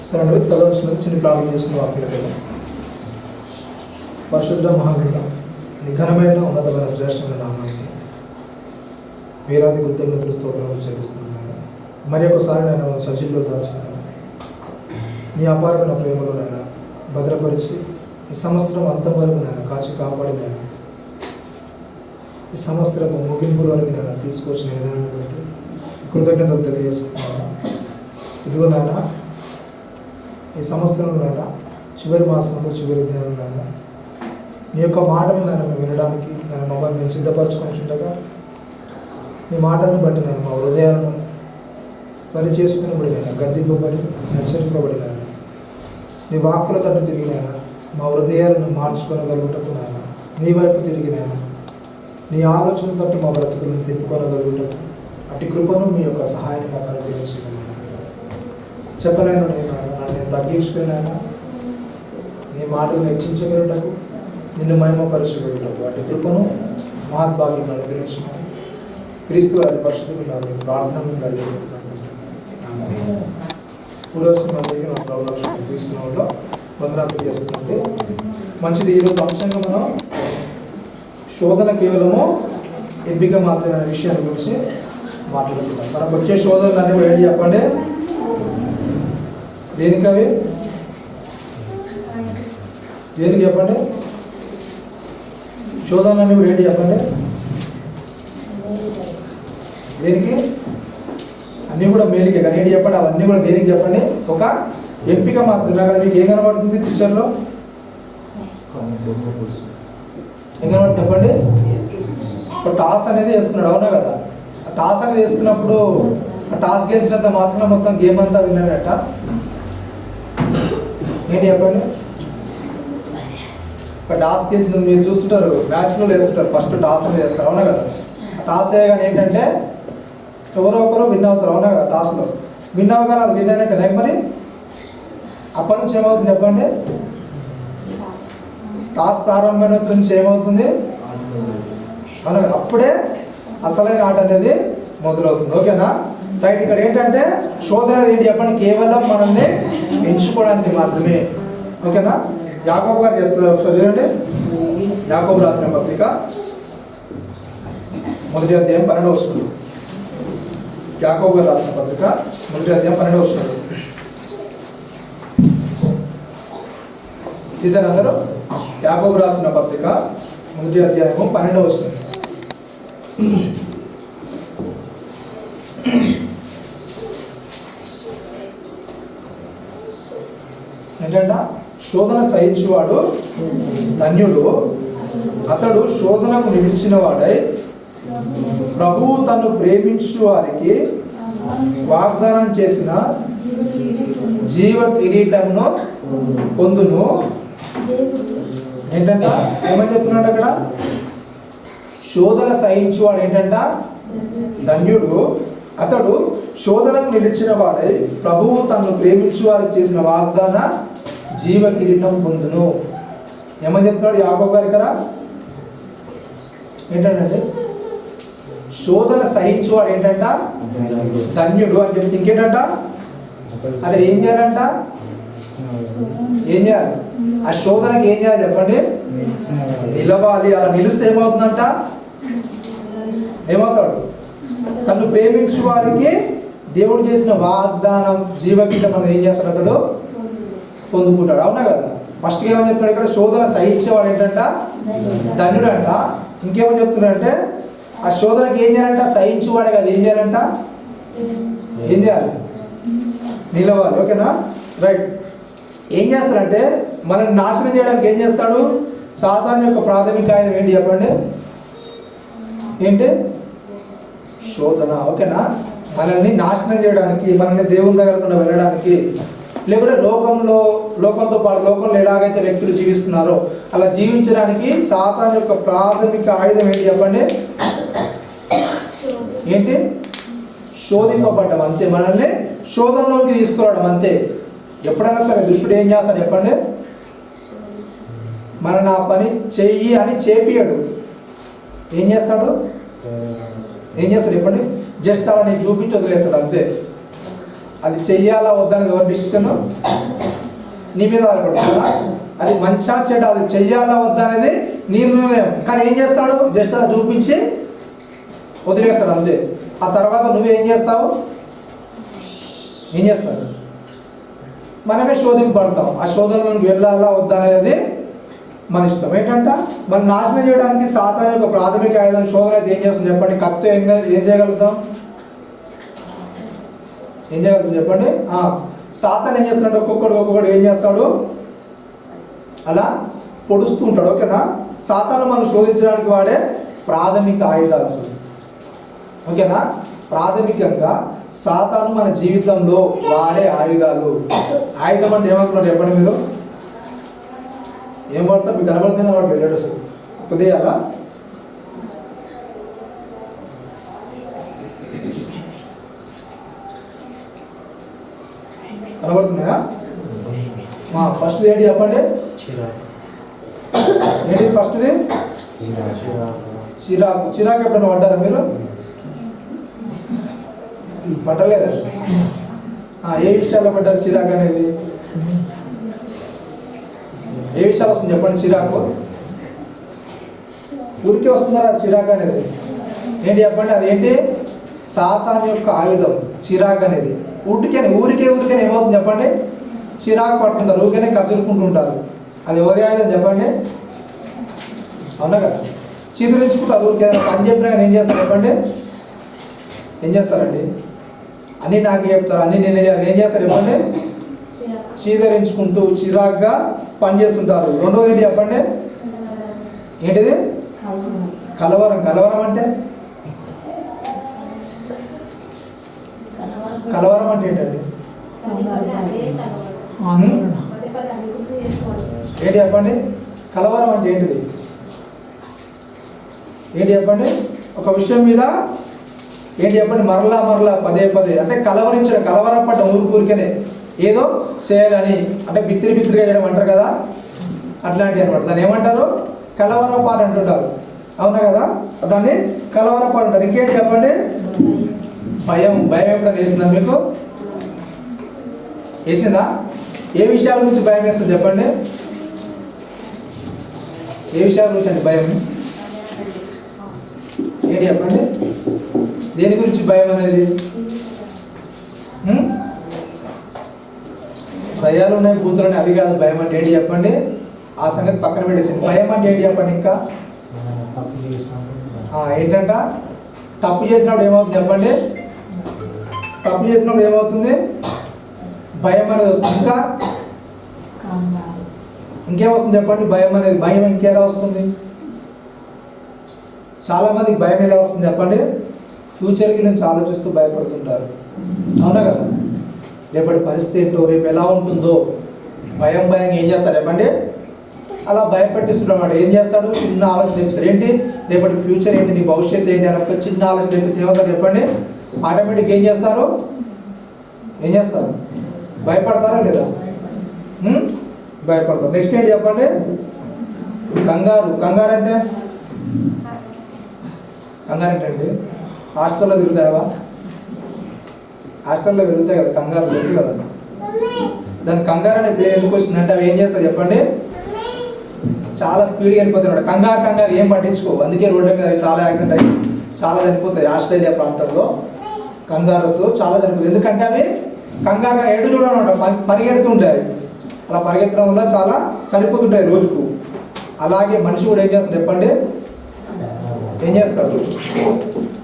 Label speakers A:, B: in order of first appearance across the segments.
A: సరే చదవచ్చు చిన్న ప్రారంభం చేసుకున్న వాక్యం. పరిశుద్ధ మహాగణ నిఘనమైన ఉన్నతమైన శ్రేష్టమైన నామానికి వేలాది కృతజ్ఞతలు స్తోత్రాలు చెల్లిస్తున్నాను. మరి ఒకసారి నేను సచిల్లో దాచినాను. నీ అపారమైన ప్రేమలో నేను భద్రపరిచి ఈ సంవత్సరం అంతం వరకు నేను కాచి కాపాడి నేను ఈ సంవత్సరం ముగింపులోనికి నేను తీసుకొచ్చిన విధానాన్ని బట్టి కృతజ్ఞతలు తెలియజేసుకున్నాను. ఇదిగో నాయన ఈ సంవత్సరంలో నాయన చివరి మాసంలో చివరి దినాలు నాయన నీ యొక్క మాటలు నేను వినడానికి నేను మమ్మల్ని నేను సిద్ధపరచుకుంటుండగా నీ మాటలను బట్టి నేను మా హృదయాలను సరి చేసుకున్నబడి నేను గద్దింపబడి హెచ్చరింపబడినాను. నీ వాక్కుల తట్టు తిరిగినాను. మా హృదయాలను మార్చుకోగలుగుటకు నాయన నీ వైపు తిరిగినాను. నీ ఆలోచన తట్టు మా బ్రతుకులను తిప్పుకోగలుగుటకు అటు కృపను మీ యొక్క సహాయాన్ని మాకు అనుగ్రహించిన చెప్పలేను. నేను తగ్గించుకున్నాను. నీ మాటలు హెచ్చించగలుగుటకు నిన్ను మహిమపరచగలుగుటకు అటు కృపను మహద్భాగ్యం అనుగ్రహించిన క్రీస్తు అది పరిశుద్ధులు ప్రార్థనలు అడిగలుగుతాను. పూర్వసం మందికి నా ప్రభుత్వం క్రీస్తులో వందనాలు చేస్తుంటే మంచిది. ఈరోజు అంశంగా మనం శోధన కేవలము ఎంపిక మాత్రమే అనే విషయాన్ని గురించి మాట్లాడుతున్నాం. మనకు వచ్చే శోధనలు అనేవి ఏంటి చెప్పండి? దేనికి అవి? దేనికి చెప్పండి? శోధనలు అనేవి ఏంటి చెప్పండి? దేనికి? అన్నీ కూడా మేలుకే కానీ ఏంటి చెప్పండి? అవన్నీ కూడా దేనికి చెప్పండి? ఒక ఎంపిక మాత్రమే. అక్కడ మీకు ఏం కనబడుతుంది పిక్చర్లో? ఏం కనబడుతుంది చెప్పండి? ఒక టాస్ అనేది వేస్తున్నాడు, అవునా కదా? ఆ టాస్ అనేది వేస్తున్నప్పుడు ఆ టాస్ గెలిచినంత మాత్రం మొత్తం గేమ్ అంతా విన్నాడట. ఏంటి చెప్పండి? ఒక టాస్ గెలిచిన మీరు చూస్తుంటారు, మ్యాచ్లో వేస్తుంటారు, ఫస్ట్ టాస్ అనేది వేస్తారు, అవునా కదా? ఆ టాస్ వేయగానే ఏంటంటే ఎవరో ఒకరు విన్ అవుతారు, అవునా కదా? టాస్లో విన్ అవ్వగానే అది విన్ అయినట్టే. మరి అప్పటి నుంచి ఏమవుతుంది చెప్పండి? టాస్ ప్రారంభమైనప్పటి నుంచి ఏమవుతుంది? అవునా కదా? అప్పుడే అసలైన ఆట అనేది మొదలవుతుంది. ఓకేనా? రైట్. ఇక్కడ ఏంటంటే శోధన అనేది ఏంటి చెప్పండి? కేవలం మనల్ని ఎంచుకోవడానికి మాత్రమే. ఓకేనా? యాకోబు గారు చెప్తున్నారు, ఒకసారి చూడండి. యాకోబు రాసిన పత్రిక 1వ అధ్యాయం 12వ వచనం. యాకోబు గారు రాసిన పత్రిక 1వ అధ్యాయం 12వ వచనం. తీసారు అందరూ? యాకోబు రాసిన పత్రిక 1వ అధ్యాయము 12వ వచనం. ఏంటంట? శోధన సహించువాడు ధన్యుడు, అతడు శోధనకు నిలిచిన వాడై ప్రభువు తను ప్రేమించు వారికి వాగ్దానం చేసిన జీవ కిరీటంను పొందును. ఏంటంట? ఏమని చెప్తున్నాడు అక్కడ? శోధన సహించువాడు ఏంటంట? ధన్యుడు, అతడు శోధనకు నిలిచిన వాడై ప్రభువు తను ప్రేమించు వారికి చేసిన వాగ్దాన జీవ కిరీటం పొందును. ఏమని చెప్తున్నాడు యాకోబు గారి కదా? ఏంటంటే శోధన సహించువాడు ఏంటంట? ధన్యుడు అని చెప్తే ఇంకేంటంట? అతడు ఏం చేయాలంట? ఏం చేయాలి? ఆ శోధనకి ఏం చేయాలి చెప్పండి? నిలవాలి. అలా నిలిస్తే ఏమవుతుందంట? ఏమవుతాడు? తను ప్రేమించు వారికి దేవుడు చేసిన వాగ్దానం జీవకీటం అనేది ఏం చేస్తాడు? అతడు పొందుకుంటాడు, అవునా కదా? ఫస్ట్ ఏమని చెప్తున్నాడు ఇక్కడ? శోధన సహించేవాడు ఏంటంట? ధన్యుడు అంట. ఇంకేమని చెప్తున్నాడంటే ఆ శోధనకి ఏం చేయాలంట? సహించువాడే కదా, ఏం చేయాలంట? ఏం చేయాలి? నిలవాలి. ఓకేనా? రైట్. ఏం చేస్తాడంటే మనల్ని నాశనం చేయడానికి ఏం చేస్తాడు? సాతాను యొక్క ప్రాథమిక ఆయుధం ఏంటి చెప్పండి? ఏంటి? శోధన. ఓకేనా? మనల్ని నాశనం చేయడానికి, మనల్ని దేవుని దగ్గరకుండా వెళ్ళడానికి, లేకుంటే లోకంతో పాటు లోకంలో ఎలాగైతే వ్యక్తులు జీవిస్తున్నారో అలా జీవించడానికి సాతాను యొక్క ప్రాథమిక ఆయుధం ఏంటి చెప్పండి? ఏంటి? శోధింపబడ్డం, అంతే. మనల్ని శోధనలోకి తీసుకురావడం, అంతే. ఎప్పుడైనా సరే దుష్టుడు ఏం చేస్తాడు చెప్పండి? మనల్ని ఆ పని చెయ్యి అని చేపియడు. ఏం చేస్తాడు? చెప్పండి? జస్ట్ అలా నేను చూపించి వదిలేస్తాడు, అంతే. అది చెయ్యాలా వద్దనేది ఎవరి డిసిషన్? నీ మీద ఆధారపడుతుందా? అది మంచిగా చెడ్డ, అది చెయ్యాలా వద్దా అనేది నీ నిర్ణయం. కానీ ఏం చేస్తాడు? జస్ట్ అలా చూపించి వదిలేస్తాడు అంతే. ఆ తర్వాత నువ్వేం చేస్తావు? ఏం చేస్తాడు? మనమే శోధింపబడతాం. ఆ శోధనలను వెళ్ళాలా వద్దా అనేది మన ఇష్టం. ఏంటంట మనం నాశనం చేయడానికి సాతాను యొక్క ప్రాథమిక ఆయుధం శోధన అయితే ఏం చేస్తాం చెప్పండి? కత్తి ఏం చేయగలుగుతాం? ఏం చేయగలుగుతాం చెప్పండి? సాతాను ఏం చేస్తాడు? ఒక్కొక్కడు ఏం చేస్తాడు? అలా పొడుస్తూ ఉంటాడు. ఓకేనా? సాతాను మనం శోధించడానికి వాడే ప్రాథమిక ఆయుధాలు అసలు. ఓకేనా? ప్రాథమికంగా సాతాను మన జీవితంలో వాడే ఆయుధాలు. ఆయుధం అంటే ఏమనుకున్నారు చెప్పండి? మీరు ఏం పడతారు? మీకు కనబడుతున్న వాడు వెళ్ళాడు అసలు ఉదయాల కనబడుతున్నాయా? ఫస్ట్ ఏంటి చెప్పండి? ఏంటి ఫస్ట్ది? చిరాకు. చిరాకు ఎప్పుడైనా పడ్డారా మీరు? పట్టలేదా? ఏ విషయాల్లో పడ్డారు చిరాకు అనేది? ఏ విషయాలు వస్తుంది చెప్పండి? చిరాకు ఊరికే వస్తుందా చిరాకు అనేది? ఏంటి చెప్పండి? అదేంటి? సాతాను యొక్క ఆయుధం చిరాకు అనేది. ఊరికే ఏమవుతుంది చెప్పండి? చిరాకు పడుతుంటారు, ఊరికేనే కసురుకుంటుంటారు. అది ఎవరి ఆయుధం చెప్పండి? అవునా కదా? చిగురించుకుంటారు. ఊరికే పని చెప్పినా ఏం చేస్తారు చెప్పండి? ఏం చేస్తారండి? అన్నీ నాకే చెప్తారు, అన్నీ నేనే చేయాలి. ఏం చేస్తారు చెప్పండి? చీదరించుకుంటూ చిరాగ్గా పనిచేస్తుంటారు. రెండోది ఏంటి చెప్పండి? ఏంటిది? కలవరం. కలవరం అంటే ఏంటండి? ఏంటి చెప్పండి? కలవరం అంటే ఏంటిది? ఏంటి చెప్పండి? ఒక విషయం మీద ఏంటి చెప్పండి? మరలా పదే అంటే కలవరించడం, కలవరపడ్డం, ఊరికనే ఏదో చేయాలని, అంటే బిత్తిరిగా చేయడం అంటారు కదా, అట్లాంటివి అనమాట. దాన్ని ఏమంటారు? కలవరపాటు అంటుంటారు. అవునా కదా? దాన్ని కలవరపాటు అంటారు. ఇంకేంటి చెప్పండి? భయం. ఎప్పుడైనా వేసిందా మీకు? వేసిందా? ఏ విషయాల గురించి భయం వేస్తుంది చెప్పండి? ఏ విషయాల గురించి అండి భయం? ఏంటి చెప్పండి? దేని గురించి భయం అనేది? భయాలు ఉన్నాయి, బూతులు ఉన్నాయి, అవి కాదు భయం అంటే. ఏంటి చెప్పండి? ఆ సంగతి పక్కన పెట్టేసింది. భయం అంటే ఏంటి చెప్పండి? ఇంకా ఏంటంట? తప్పు చేసినప్పుడు ఏమవుతుంది చెప్పండి? తప్పు చేసినప్పుడు ఏమవుతుంది? భయం అనేది వస్తుంది. ఇంకేమొస్తుంది చెప్పండి? భయం అనేది. భయం ఇంకెలా వస్తుంది? చాలామందికి భయం ఎలా వస్తుంది చెప్పండి? ఫ్యూచర్కి నేను ఆలోచిస్తూ భయపడుతుంటారు. అవునా కదా? రేపటి పరిస్థితి ఏంటో, రేపు ఎలా ఉంటుందో భయంగా ఏం చేస్తారు చెప్పండి? అలా భయపెట్టిస్తున్నాడు అన్నమాట. ఏం చేస్తాడు? చిన్న ఆలోచన తెప్పిస్తాడు. ఏంటి? రేపటి ఫ్యూచర్ ఏంటి, నీ భవిష్యత్తు ఏంటి అని ఒక చిన్న ఆలోచన తెప్పిస్తే ఏమవుతారు చెప్పండి? ఆటోమేటిక్గా ఏం చేస్తారు? భయపడతారా లేదా? భయపడతారు. నెక్స్ట్ ఏంటి చెప్పండి? కంగారు. కంగారు అంటే అండి హాస్టల్లో తిరుగుతాయా? హాస్టల్లో పెరుగుతాయి కదా కంగారు, తెలుసు కదా. దాని కంగారు అనే పేరు ఎందుకు వచ్చిందంటే అవి ఏం చేస్తాయి చెప్పండి? చాలా స్పీడ్గా వెళ్ళిపోతున్నాడు. కంగారు ఏం పట్టించుకో. అందుకే రోడ్ల మీద చాలా యాక్సిడెంట్ అయ్యి చాలా చనిపోతాయి. ఆస్ట్రేలియా ప్రాంతంలో కంగారస్ చాలా చనిపోతాయి. ఎందుకంటే అవి కంగారుగా ఎటు చూడాలన్నమాట, పరిగెడుతుంటాయి. అలా పరిగెత్తడం వల్ల చాలా చనిపోతుంటాయి రోజుకు. అలాగే మనిషి కూడా ఏం చేస్తాడు చెప్పండి? ఏం చేస్తాడు?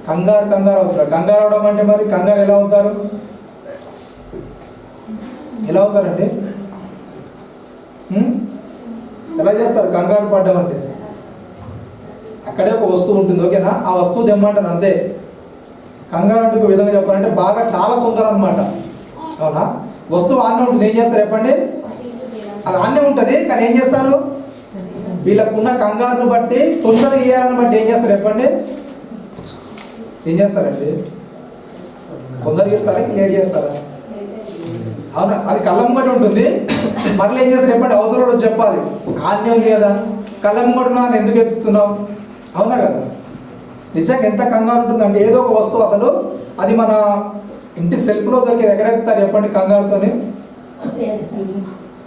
A: కంగారు అవుతాడు. కంగారు అవడం అంటే మరి కంగారు ఎలా అవుతారండి? ఎలా చేస్తారు కంగారు పడ్డం అంటే? అక్కడే ఒక వస్తువు ఉంటుంది, ఓకేనా? ఆ వస్తువు తెమ్మంటారు అంతే. కంగారు అంటే ఒక విధంగా చెప్పాలంటే బాగా చాలా తొందర అనమాట. అవునా? వస్తువు ఆన్నే ఉంటుంది. ఏం చేస్తారు చెప్పండి? అది ఆన్నే ఉంటుంది, కానీ ఏం చేస్తారు? వీళ్ళకున్న కంగారును బట్టి, తొందర చేయాలని బట్టి ఏం చేస్తారు చెప్పండి? ఏం చేస్తారండి? తొందరగా ఇస్తారా, లేట్ చేస్తారా? అవునా? అది కళ్ళమ్మటి ఉంటుంది. మళ్ళీ ఏం చేస్తారు చెప్పండి? అవతల చెప్పాలి, ఆన్నే ఉంది కదా, కళ్ళమ్మటి అని ఎందుకు ఎత్తుకుతున్నావు? అవునా కదా? నిజంగా ఎంత కంగారు ఉంటుందంటే ఏదో ఒక వస్తువు అసలు అది మన ఇంటి సెల్ఫ్లో దొరికి ఎక్కడెత్తారు చెప్పండి కంగారుతోని?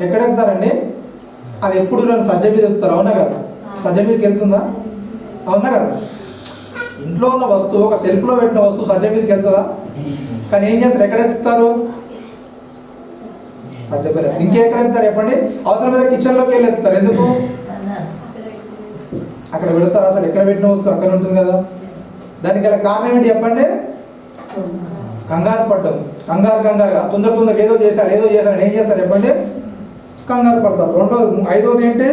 A: ఎక్కడెత్తారండి? అది ఎప్పుడు నన్ను సజ్జ మీద ఎత్తారు, అవునా కదా? సజ్జ మీదకి వెళ్తుందా? అవునా కదా? ఇంట్లో ఉన్న వస్తువు, ఒక సెల్ఫ్లో పెట్టిన వస్తువు సజ్జ మీదకి వెళ్తుందా? కానీ ఏం చేస్తారు, ఎక్కడెత్తుతారు? సజ్జ మీద. ఇంకెక్కడెత్తారు చెప్పండి? అవసరమైతే కిచెన్లోకి వెళ్ళి ఎత్తుతారు. ఎందుకు? అక్కడ పెడతారు. అసలు ఎక్కడ పెట్టిన వస్తువు అక్కడ ఉంటుంది కదా. దానికి గల కారణం ఏంటి చెప్పండి? కంగారు పడ్డం. కంగారుగా తొందరగా ఏదో చేశారు ఏం చేస్తారు చెప్పండి? కంగారు పడతారు. ఐదోది ఏంటి?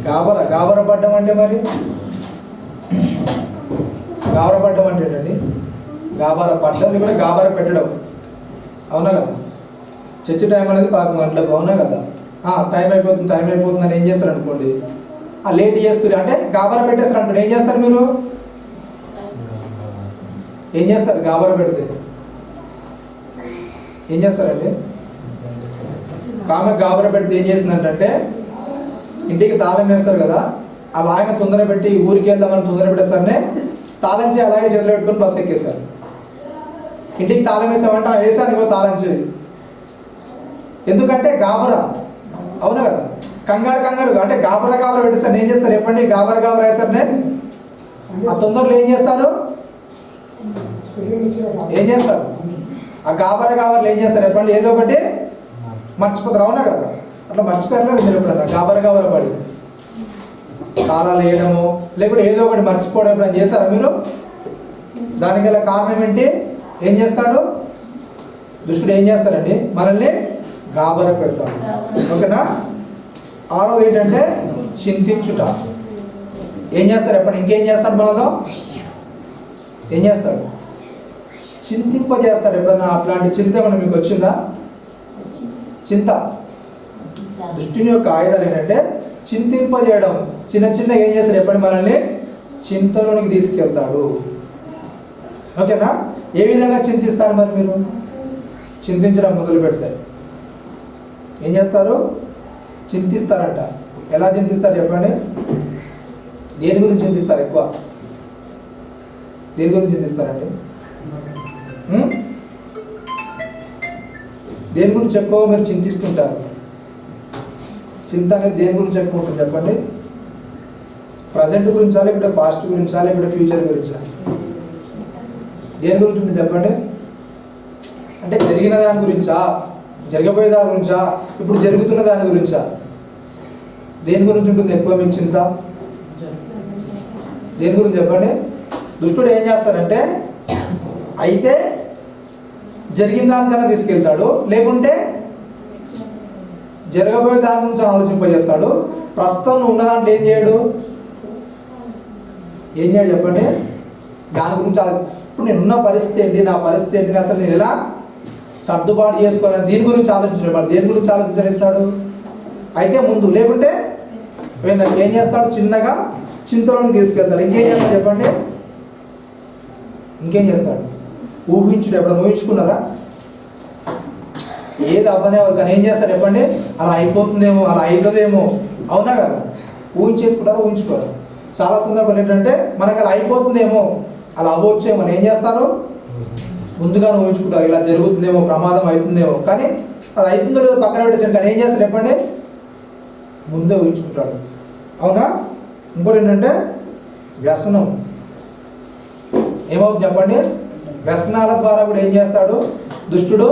A: గాబర పడ్డం. అంటే మరి గాబర పడ్డం అంటే ఏంటండి? గాబర పడ్డం లేకపోతే గాబర పెట్టడం, అవునా కదా? చర్చి టైం అనేది 11 గంటలకు, అవునా కదా? టైం అయిపోతుంది అని ఏం చేస్తారు అనుకోండి, లేట్ చేస్తారు అంటే గాబర పెట్టేస్తారు అనుకోండి. ఏం చేస్తారు మీరు? ఏం చేస్తారు గాబర పెడితే? ఏం చేస్తారండి? ఆమె గాబర పెడితే ఏం చేసిందంటే, ఇంటికి తాళం వేస్తారు కదా, అలా ఆయన తొందర పెట్టి ఊరికి వెళ్దామని తొందర పెట్టేస్తారనే తాళం చేయి అలాగే చేతిలో పెట్టుకొని బస్సు ఎక్కేశారు. ఇంటికి తాళం వేసామంటే వేసాను ఇగో తాళం చేయి. ఎందుకంటే గాబరా, అవునా కదా? కంగారు అంటే గాబరా పెట్టేస్తారు. ఏం చేస్తారు చెప్పండి? గాబరా వేస్తారనే ఆ తొందరలో ఏం చేస్తారు? ఆ గాబరాలు ఏం చేస్తారు చెప్పండి? ఏదో ఒకటి మర్చిపోతారు, అవునా కదా? అట్లా మర్చిపోయారు మీరు ఎప్పుడన్నా గాబరా పడి తాళాలు వేయడము లేకపోతే ఏదో ఒకటి మర్చిపోవడం ఎప్పుడైనా చేస్తారా మీరు? దానికి గల కారణం ఏంటి? ఏం చేస్తాడు దుష్టుడు? ఏం చేస్తాడండి? మనల్ని గాబరా పెడతాడు, ఓకేనా? ఆరోది ఏంటంటే చింతించుట. ఏం చేస్తారు ఎప్పుడు? ఇంకేం చేస్తాడు మనలో? ఏం చేస్తాడు? చింతింపజేస్తాడు. ఎప్పుడన్నా అట్లాంటి చింత ఏమన్నా మీకు వచ్చిందా? చింత దుష్టుని యొక్క ఆయుధాలు ఏంటంటే చింతింపజేయడం. చిన్న ఏం చేస్తాడు ఎప్పుడు? మనల్ని చింతలోనికి తీసుకెళ్తాడు, ఓకేనా? ఏ విధంగా చింతిస్తారు మరి? మీరు చింతించడం మొదలు పెడితే ఏం చేస్తారు? చింతిస్తారంట. ఎలా చింతిస్తారు చెప్పండి? దేని గురించి చింతిస్తారు ఎక్కువ? దేని గురించి చింతిస్తారండి? దేని గురించి ఎక్కువ మీరు చింతిస్తుంటారు? చింత అనేది దేని గురించి ఎక్కువ ఉంటుంది చెప్పండి? ప్రజెంట్ గురించా లేకపోతే పాస్ట్ గురించా లేకపోతే ఫ్యూచర్ గురించా? దేని గురించి ఉంటుంది చెప్పండి? అంటే జరిగిన దాని గురించా, జరగబోయే దాని గురించా, ఇప్పుడు జరుగుతున్న దాని గురించా? దేని గురించి ఉంటుంది ఎక్కువ మీకు చింత? దేని గురించి చెప్పండి? దుష్టుడు ఏం చేస్తారంటే అయితే జరిగిన దానికన్నా తీసుకెళ్తాడు, లేకుంటే జరగబోయే దాని గురించి ఆలోచింపజేస్తాడు. ప్రస్తుతం ఉన్న దాంట్లో ఏం చేయడు చెప్పండి? దాని గురించి ఇప్పుడు నేనున్న పరిస్థితి ఏంటి, నా పరిస్థితి ఏంటి, అసలు నేను ఎలా సర్దుబాటు చేసుకోవాలి, దీని గురించి ఆలోచించాడు. మరి దేని గురించి ఆలోచించనిస్తాడు? అయితే ముందు, లేకుంటే ఏం చేస్తాడు? చిన్నగా చింతలోకి తీసుకెళ్తాడు. ఇంకేం చేస్తాడు చెప్పండి? ఇంకేం చేస్తాడు? ఊహించుడు. ఎప్పుడైనా ఊహించుకున్నారా? ఏది అవ్వనే కానీ ఏం చేస్తారు చెప్పండి? అలా అయిపోతుందేమో, అలా అవుతుందేమో, అవునా కదా? ఊహించుకోరు. చాలా సందర్భాలు ఏంటంటే మనకు అలా అయిపోతుందేమో, అలా అవ్వచ్చేమో ఏం చేస్తారు? ముందుగానే ఊహించుకుంటారు, ఇలా జరుగుతుందేమో, ప్రమాదం అవుతుందేమో. కానీ అది అవుతుందో లేదో పక్కన పెట్టేసాడు. కానీ ఏం చేస్తారు చెప్పండి? ముందే ఊహించుకుంటాడు, అవునా? ఇంకోటి ఏంటంటే వ్యసనం. ఏమవుతుంది చెప్పండి? వ్యసనాల ద్వారా కూడా ఏం చేస్తాడు దుష్టుడు?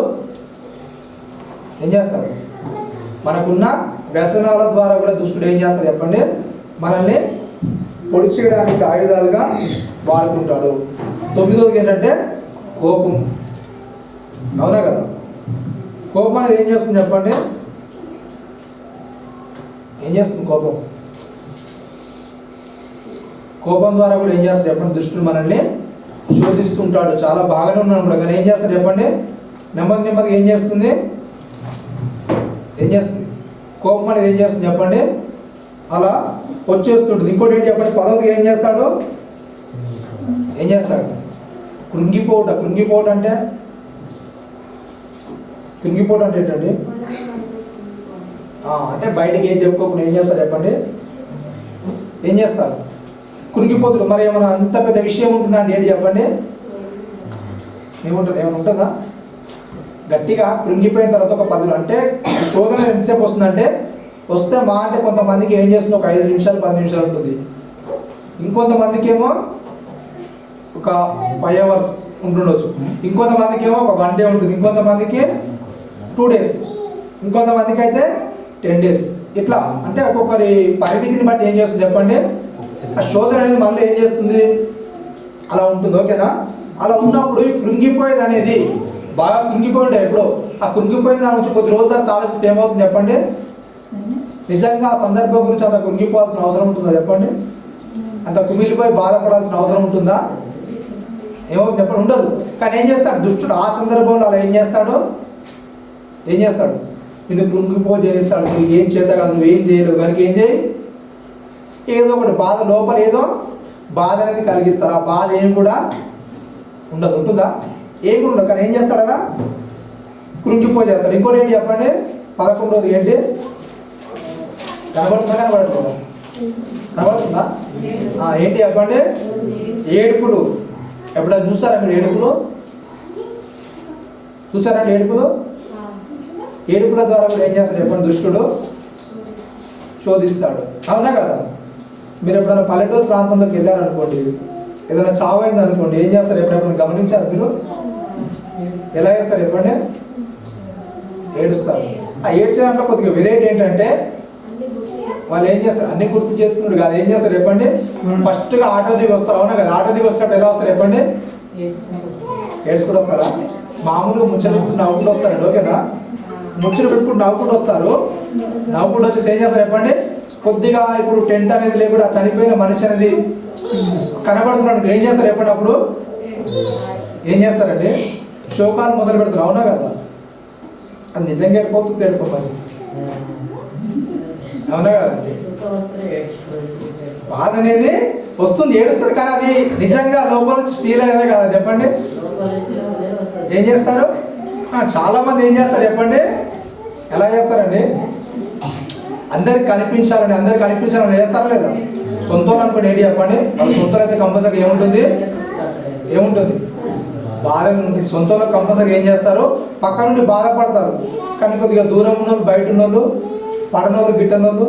A: ఏం చేస్తాడు? మనకున్న వ్యసనాల ద్వారా కూడా దుష్టుడు ఏం చేస్తాడు చెప్పండి? మనల్ని పొడి చేయడానికి ఆయుధాలుగా వాడుకుంటాడు. 9వది ఏంటంటే కోపం, అవునా కదా? కోపం అనేది ఏం చేస్తుంది చెప్పండి? ఏం చేస్తుంది కోపం ద్వారా కూడా ఏం చేస్తాడు చెప్పండి? దుష్టుడు మనల్ని శోధిస్తుంటాడు. చాలా బాగానే ఉన్నాడు కూడా, కానీ ఏం చేస్తాడు చెప్పండి? నెమ్మదిగా ఏం చేస్తుంది? కోపం అనేది ఏం చేస్తుంది చెప్పండి? అలా వచ్చేస్తుంటుంది. ఇంకోటి ఏంటి చెప్పండి? 10వది ఏం చేస్తాడు? కృంగిపోవట అంటే ఏంటండి? అంటే బయటికి ఏం చెప్పుకోకుండా ఏం చేస్తారు చెప్పండి? ఏం చేస్తారు? కృంగిపోతుడు. మరి ఏమైనా అంత పెద్ద విషయం ఉంటుందండి ఏంటి చెప్పండి? ఏముంటుంది? ఏమైనా ఉంటుందా? గట్టిగా కృంగిపోయిన తర్వాత ఒక 10 అంటే శోధన ఎంతసేపు వస్తుందంటే వస్తే మా అంటే కొంతమందికి ఏం చేస్తుంది ఒక 5 నిమిషాలు 10 నిమిషాలు ఉంటుంది. ఇంకొంతమందికి ఏమో ఒక 5 hours ఉంటుండొచ్చు. ఇంకొంతమందికి ఏమో ఒక 1 day ఉంటుంది. ఇంకొంతమందికి 2 days, ఇంకొంతమందికి అయితే 10 days. ఇట్లా అంటే ఒక్కొక్కరి పరిమితిని బట్టి ఏం చేస్తుంది చెప్పండి, ఆ శోధన అనేది మళ్ళీ ఏం చేస్తుంది అలా ఉంటుంది. ఓకేనా? అలా ఉన్నప్పుడు కృంగిపోయేది అనేది బాగా కృంగిపోయి ఉంటాయి. ఎప్పుడు ఆ కృంగిపోయిన దాని నుంచి కొద్ది రోజుల తర్వాత ఆలోచిస్తే ఏమవుతుంది చెప్పండి, నిజంగా ఆ సందర్భం గురించి అంత కృంగిపోవాల్సిన అవసరం ఉంటుందా చెప్పండి? అంత కుమిలిపోయి బాధపడాల్సిన అవసరం ఉంటుందా? ఏమవుతుంది చెప్పండి? ఉండదు. కానీ ఏం చేస్తాడు దుష్టుడు ఆ సందర్భంలో అలా ఏం చేస్తాడు నిన్ను కృంగిపో చేస్తాడు. నీకు ఏం చేత కాదు, నువ్వేం చేయలేవు కనుక ఏం చేయి, ఏదో ఒకటి బాధ లోపల ఏదో బాధ అనేది కలిగిస్తారు. ఆ బాధ ఏం కూడా ఉండదు. ఉంటుందా? ఏం కూడా ఉండదు. కానీ ఏం చేస్తాడు కదా, కృంగిపో చేస్తాడు. ఇంకోటి ఏంటి చెప్పండి, 11వ ఏంటి కనబడుతుందా? ఏంటి చెప్పండి, ఏడుపులు. ఎప్పుడైనా చూసారా మీరు ఏడుపులు? చూసారండి ఏడుపులు? ఏడుపుల ద్వారా కూడా ఏం చేస్తాడు చెప్పండి, దుష్టుడు శోధిస్తాడు. అవునా కదా? మీరు ఎప్పుడైనా పల్లెటూరు ప్రాంతంలోకి వెళ్ళారనుకోండి, ఏదైనా చావు అయింది అనుకోండి, ఏం చేస్తారు ఎప్పుడెప్పుడు గమనించారు మీరు? ఎలా చేస్తారు చెప్పండి? ఏడుస్తారు. ఆ ఏడ్చే దాంట్లో కొద్దిగా వెరైటీ ఏంటంటే వాళ్ళు ఏం చేస్తారు, అన్ని గుర్తు చేసుకున్నాడు కాదు, ఏం చేస్తారు చెప్పండి, ఫస్ట్గా ఆటో దిగి వస్తారు. అవునా కదా? ఆటో దిగి వస్తున్నప్పుడు ఎలా వస్తారు చెప్పండి? ఏడ్చుకుంటూ వస్తారా? మామూలుగా ముచ్చలు పెట్టుకుని నవ్వుకుంటూ వస్తారండి. ఓకేనా? ముచ్చలు పెట్టుకుని నవ్వుకుంటూ వస్తారు. నవ్వుకుంటూ వచ్చేసి ఏం చేస్తారు చెప్పండి, కొద్దిగా ఇప్పుడు టెంట్ అనేది లేకుండా చనిపోయిన మనిషి అనేది కనబడుతున్నాడు. ఏం చేస్తారు చెప్పండి, అప్పుడు ఏం చేస్తారండి, శోకాలు మొదలు పెడతారు. అవునా కదా? అది నిజంగా ఏడిపోతుంది, ఏడిపోమని. అవునా కదండి? బాధ అనేది వస్తుంది, ఏడుస్తారు. కానీ అది నిజంగా లోపల నుంచి ఫీల్ అయ్యేదే కదా చెప్పండి. ఏం చేస్తారు? చాలా మంది ఏం చేస్తారు చెప్పండి, ఎలా చేస్తారండి, అందరికి కనిపించాలని చేస్తారా లేదా? సొంతం అనుకోండి ఏంటి చెప్పండి, వాళ్ళ సొంతం అయితే కంపల్సరీ ఏముంటుంది బాధ ఉంటుంది. సొంతంలో కంపల్సరీ ఏం చేస్తారు, పక్క నుండి బాధపడతారు. కానీ కొద్దిగా దూరం ఉన్న వాళ్ళు, బయట ఉన్నోళ్ళు, పడనోళ్ళు, గిట్టనోళ్ళు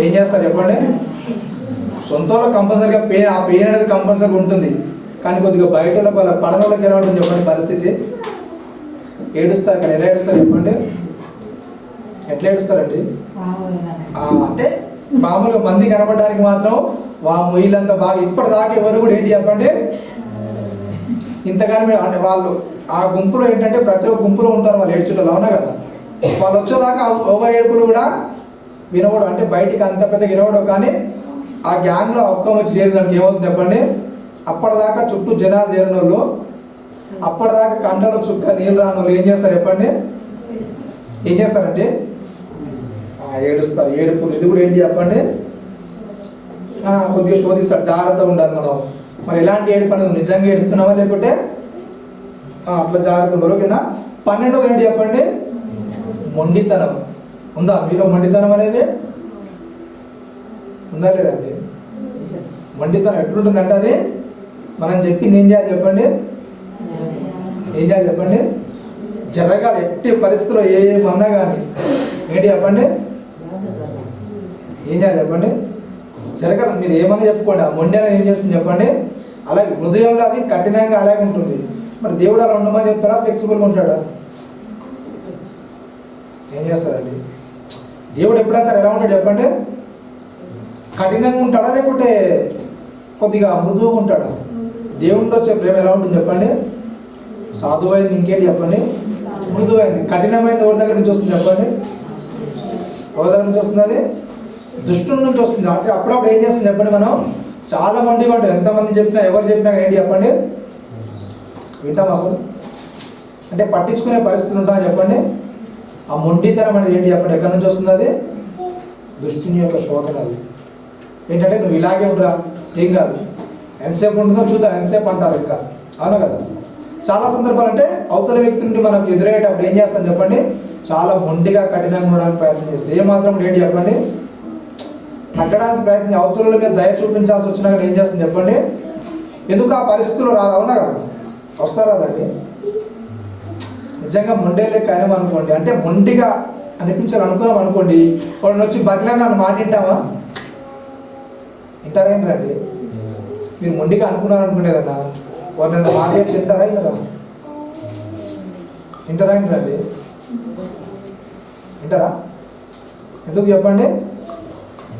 A: ఏం చేస్తారు చెప్పండి, సొంతంలో కంపల్సరీగా పెయిన్, ఆ పెయిన్ అనేది కంపల్సరీ ఉంటుంది. కానీ కొద్దిగా బయట పడనోళ్ళకి ఎలా ఉంటుంది చెప్పండి పరిస్థితి, ఏడుస్తారు. కానీ ఎలా ఏడుస్తారు చెప్పండి, ఎట్లా ఏడుస్తారండి? అంటే మామూలుగా మంది కనపడడానికి మాత్రం వీళ్ళంతా బాగా ఇప్పటిదాకా ఎవరు కూడా ఏంటి చెప్పండి ఇంతగానే అంటే వాళ్ళు ఆ గుంపులో ఏంటంటే ప్రతి ఒక్క గుంపులో ఉంటారు వాళ్ళు ఏడ్చుటలు. అవునా కదా? వాళ్ళు వచ్చేదాకా ఎవరు ఏడుపులు కూడా వినవడం, అంటే బయటికి అంత పెద్ద వినవడం. కానీ ఆ గ్యాంగ్లో ఒక్కం వచ్చి చేరిదానికి ఏమవుతుంది చెప్పండి, అప్పటిదాకా చుట్టూ జనాలు చేరిన వాళ్ళు, అప్పటిదాకా కంటలో చుక్క నీళ్ళు రాని వాళ్ళు ఏం చేస్తారు చెప్పండి, ఏం చేస్తారంటే ఏడుస్తారు. ఏడుపులు ఇది కూడా ఏంటి చెప్పండి, కొద్దిగా శోధిస్తాడు. జాగ్రత్తగా ఉండాలి మనం. మరి ఎలాంటి ఏడుపు అనేది, నిజంగా ఏడుస్తున్నావా లేకుంటే అట్లా జాగ్రత్త ఉండరు. ఓకేనా? 12వ ఏంటి చెప్పండి, మొండితనం. ఉందా మీలో మొండితనం అనేది? ఉందా లేదండి? మొండితనం ఎట్లుంటుందంటే అది మనం చెప్పింది ఏం చేయాలి చెప్పండి, జరగాలి. ఎట్టి పరిస్థితుల్లో ఏమన్నా కానీ ఏంటి చెప్పండి, ఏం చేయాలి చెప్పండి, జరగదు. మీరు ఏమన్నా చెప్పుకోండి, ఆ మొండి అనేది ఏం చేస్తుంది చెప్పండి, అలాగే హృదయంలో అది కఠినంగా అలాగే ఉంటుంది. మరి దేవుడు అలా ఉండమని చెప్తాడా, ఫ్లెక్సిబుల్గా ఉంటాడా? ఏం చేస్తారండి? దేవుడు ఎప్పుడైనా సరే ఎలా ఉంటాడు చెప్పండి, కఠినంగా ఉంటాడా లేకుంటే కొద్దిగా మృదువుగా ఉంటాడా? దేవుడితో వచ్చే ప్రేమ ఎలా ఉంటుంది చెప్పండి, సాధువైంది ఇంకేంటి చెప్పండి, మృదువైంది. కఠినమైనది ఎవరి దగ్గర నుంచి వస్తుంది చెప్పండి, ఎవరి దగ్గర నుంచి వస్తుంది? అది దుష్టుల నుంచి వస్తుంది. అంటే అప్పుడప్పుడు ఏం చేస్తుంది చెప్పండి, మనం చాలా మందిగా ఉంటుంది. ఎంతమంది చెప్పినా ఎవరు చెప్పినా ఏంటి చెప్పండి, వింటాం అసలు, అంటే పట్టించుకునే పరిస్థితులు ఉంటాయని చెప్పండి. ఆ మొండితనం అనేది ఏంటి చెప్పండి, ఎక్కడి నుంచి వస్తుంది? అది దుష్టుని యొక్క శోధన. అది ఏంటంటే నువ్వు ఇలాగే ఉండరా, ఏం కాదు, ఎంతసేపు ఉంటుందో చూద్దాం, ఎంతసేపు అంటారు ఇంకా. అవునా కదా? చాలా సందర్భాలు అంటే అవతల వ్యక్తి నుండి మనం ఎదురయ్యేటప్పుడు ఏం చేస్తాం చెప్పండి, చాలా మొండిగా కఠినంగా ఉండడానికి ప్రయత్నం చేస్తే ఏమాత్రం ఏంటి చెప్పండి, తగ్గడానికి ప్రయత్నం, అవతల మీద దయ చూపించాల్సి వచ్చినా కానీ ఏం చేస్తుంది చెప్పండి, ఎందుకు ఆ పరిస్థితుల్లో రాదు, అవునా కదా? వస్తారా రాదండి? నిజంగా మొండే లెక్క అయినాం అనుకోండి, అంటే మొండిగా అనిపించాలనుకున్నాం అనుకోండి, వాడిని వచ్చి బతిలా నన్ను మాట వింటామా? వింటారేంటండి? మీరు మొండిగా అనుకున్నారు అనుకునేదన్నా వాడిని నన్ను మాట చెప్పి తింటారా వినరా? వింటారా ఏంటండి? వింటారా? ఎందుకు చెప్పండి?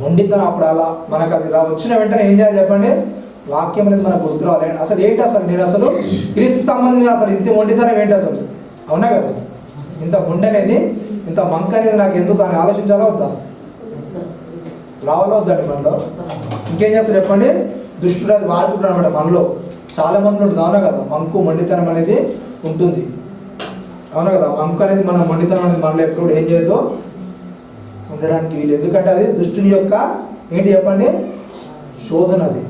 A: మొండితనం అప్పుడు అలా మనకు అది వచ్చిన వెంటనే ఏం చేయాలి చెప్పండి? వాక్యం అనేది మనకు గుర్తు రావాలి. అసలు ఏంటి అసలు నేను అసలు క్రీస్తు సంబంధించిన అసలు ఇంత మొండితనం ఏంటి అసలు, అవునా కదా? ఇంత మొండి అనేది, ఇంత మంక అనేది నాకు ఎందుకు అని ఆలోచించాలా వద్దా? రావాలో వద్దండి మనలో? ఇంకేం చేస్తా చెప్పండి? దుష్టుడు అది వాడుకుంటాడు అనమాట మనలో. చాలా మంది ఉంటుంది, అవునా కదా? మంకు మొండితనం అనేది ఉంటుంది, అవునా కదా? మంకు అనేది మన మొండితనం అనేది మనలో ఎప్పుడు ఏం చేయదు ఉండడానికి వీలు. ఎందుకంటే అది దుష్టుని యొక్క ఏంటి చెప్పండి? శోధన. అది